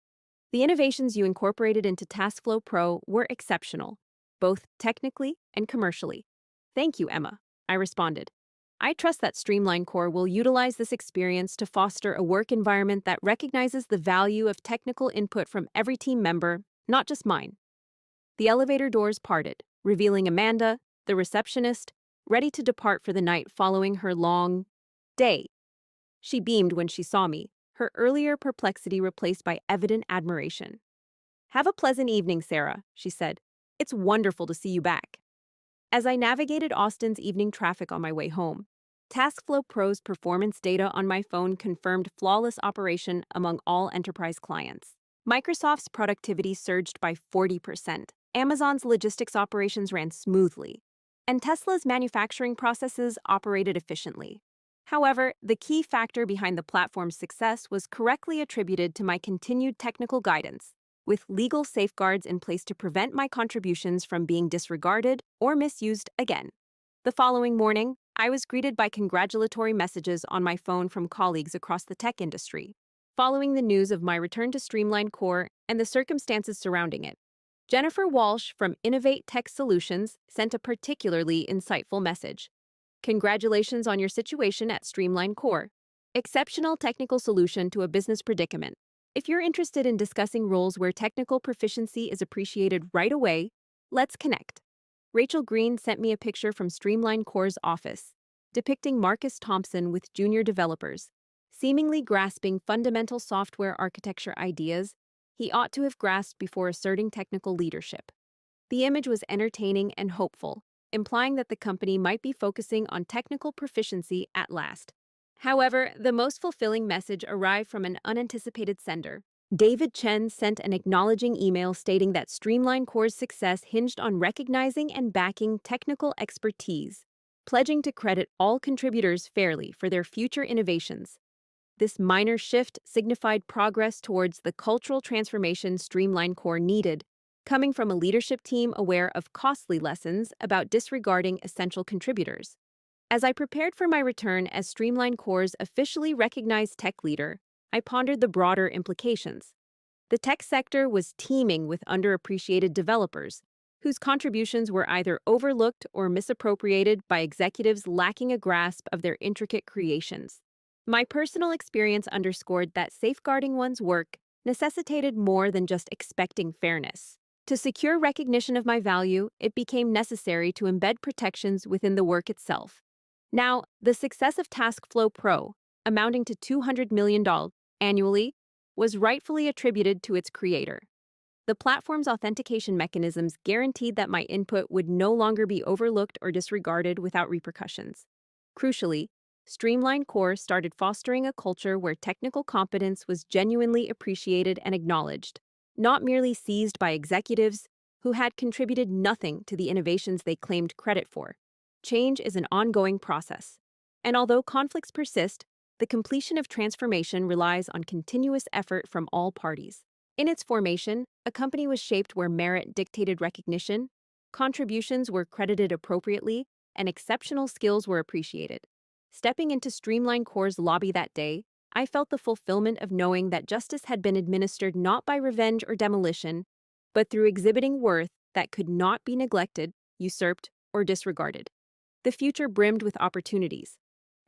The innovations you incorporated into TaskFlow Pro were exceptional, both technically and commercially." "Thank you, Emma," I responded. "I trust that Streamline Core will utilize this experience to foster a work environment that recognizes the value of technical input from every team member, not just mine." The elevator doors parted, revealing Amanda, the receptionist, ready to depart for the night following her long day. She beamed when she saw me, her earlier perplexity replaced by evident admiration. "Have a pleasant evening, Sarah," she said. "It's wonderful to see you back." As I navigated Austin's evening traffic on my way home, TaskFlow Pro's performance data on my phone confirmed flawless operation among all enterprise clients. Microsoft's productivity surged by 40%, Amazon's logistics operations ran smoothly, and Tesla's manufacturing processes operated efficiently. However, the key factor behind the platform's success was correctly attributed to my continued technical guidance, with legal safeguards in place to prevent my contributions from being disregarded or misused again. The following morning, I was greeted by congratulatory messages on my phone from colleagues across the tech industry, following the news of my return to Streamline Core and the circumstances surrounding it. Jennifer Walsh from Innovate Tech Solutions sent a particularly insightful message. "Congratulations on your situation at Streamline Core. Exceptional technical solution to a business predicament. If you're interested in discussing roles where technical proficiency is appreciated right away, let's connect." Rachel Green sent me a picture from Streamline Core's office, depicting Marcus Thompson with junior developers, seemingly grasping fundamental software architecture ideas he ought to have grasped before asserting technical leadership. The image was entertaining and hopeful, implying that the company might be focusing on technical proficiency at last. However, the most fulfilling message arrived from an unanticipated sender. David Chen sent an acknowledging email stating that Streamline Core's success hinged on recognizing and backing technical expertise, pledging to credit all contributors fairly for their future innovations. This minor shift signified progress towards the cultural transformation Streamline Core needed, coming from a leadership team aware of costly lessons about disregarding essential contributors. As I prepared for my return as Streamline Core's officially recognized tech leader, I pondered the broader implications. The tech sector was teeming with underappreciated developers, whose contributions were either overlooked or misappropriated by executives lacking a grasp of their intricate creations. My personal experience underscored that safeguarding one's work necessitated more than just expecting fairness. To secure recognition of my value, it became necessary to embed protections within the work itself. Now, the success of TaskFlow Pro, amounting to $200 million annually, was rightfully attributed to its creator. The platform's authentication mechanisms guaranteed that my input would no longer be overlooked or disregarded without repercussions. Crucially, Streamline Core started fostering a culture where technical competence was genuinely appreciated and acknowledged, not merely seized by executives who had contributed nothing to the innovations they claimed credit for. Change is an ongoing process, and although conflicts persist, the completion of transformation relies on continuous effort from all parties. In its formation, a company was shaped where merit dictated recognition, contributions were credited appropriately, and exceptional skills were appreciated. Stepping into Streamline Core's lobby that day, I felt the fulfillment of knowing that justice had been administered not by revenge or demolition, but through exhibiting worth that could not be neglected, usurped, or disregarded. The future brimmed with opportunities,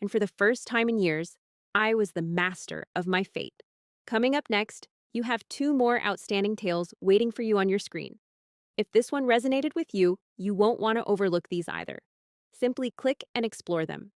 and for the first time in years, I was the master of my fate. Coming up next, you have 2 more outstanding tales waiting for you on your screen. If this one resonated with you, you won't want to overlook these either. Simply click and explore them.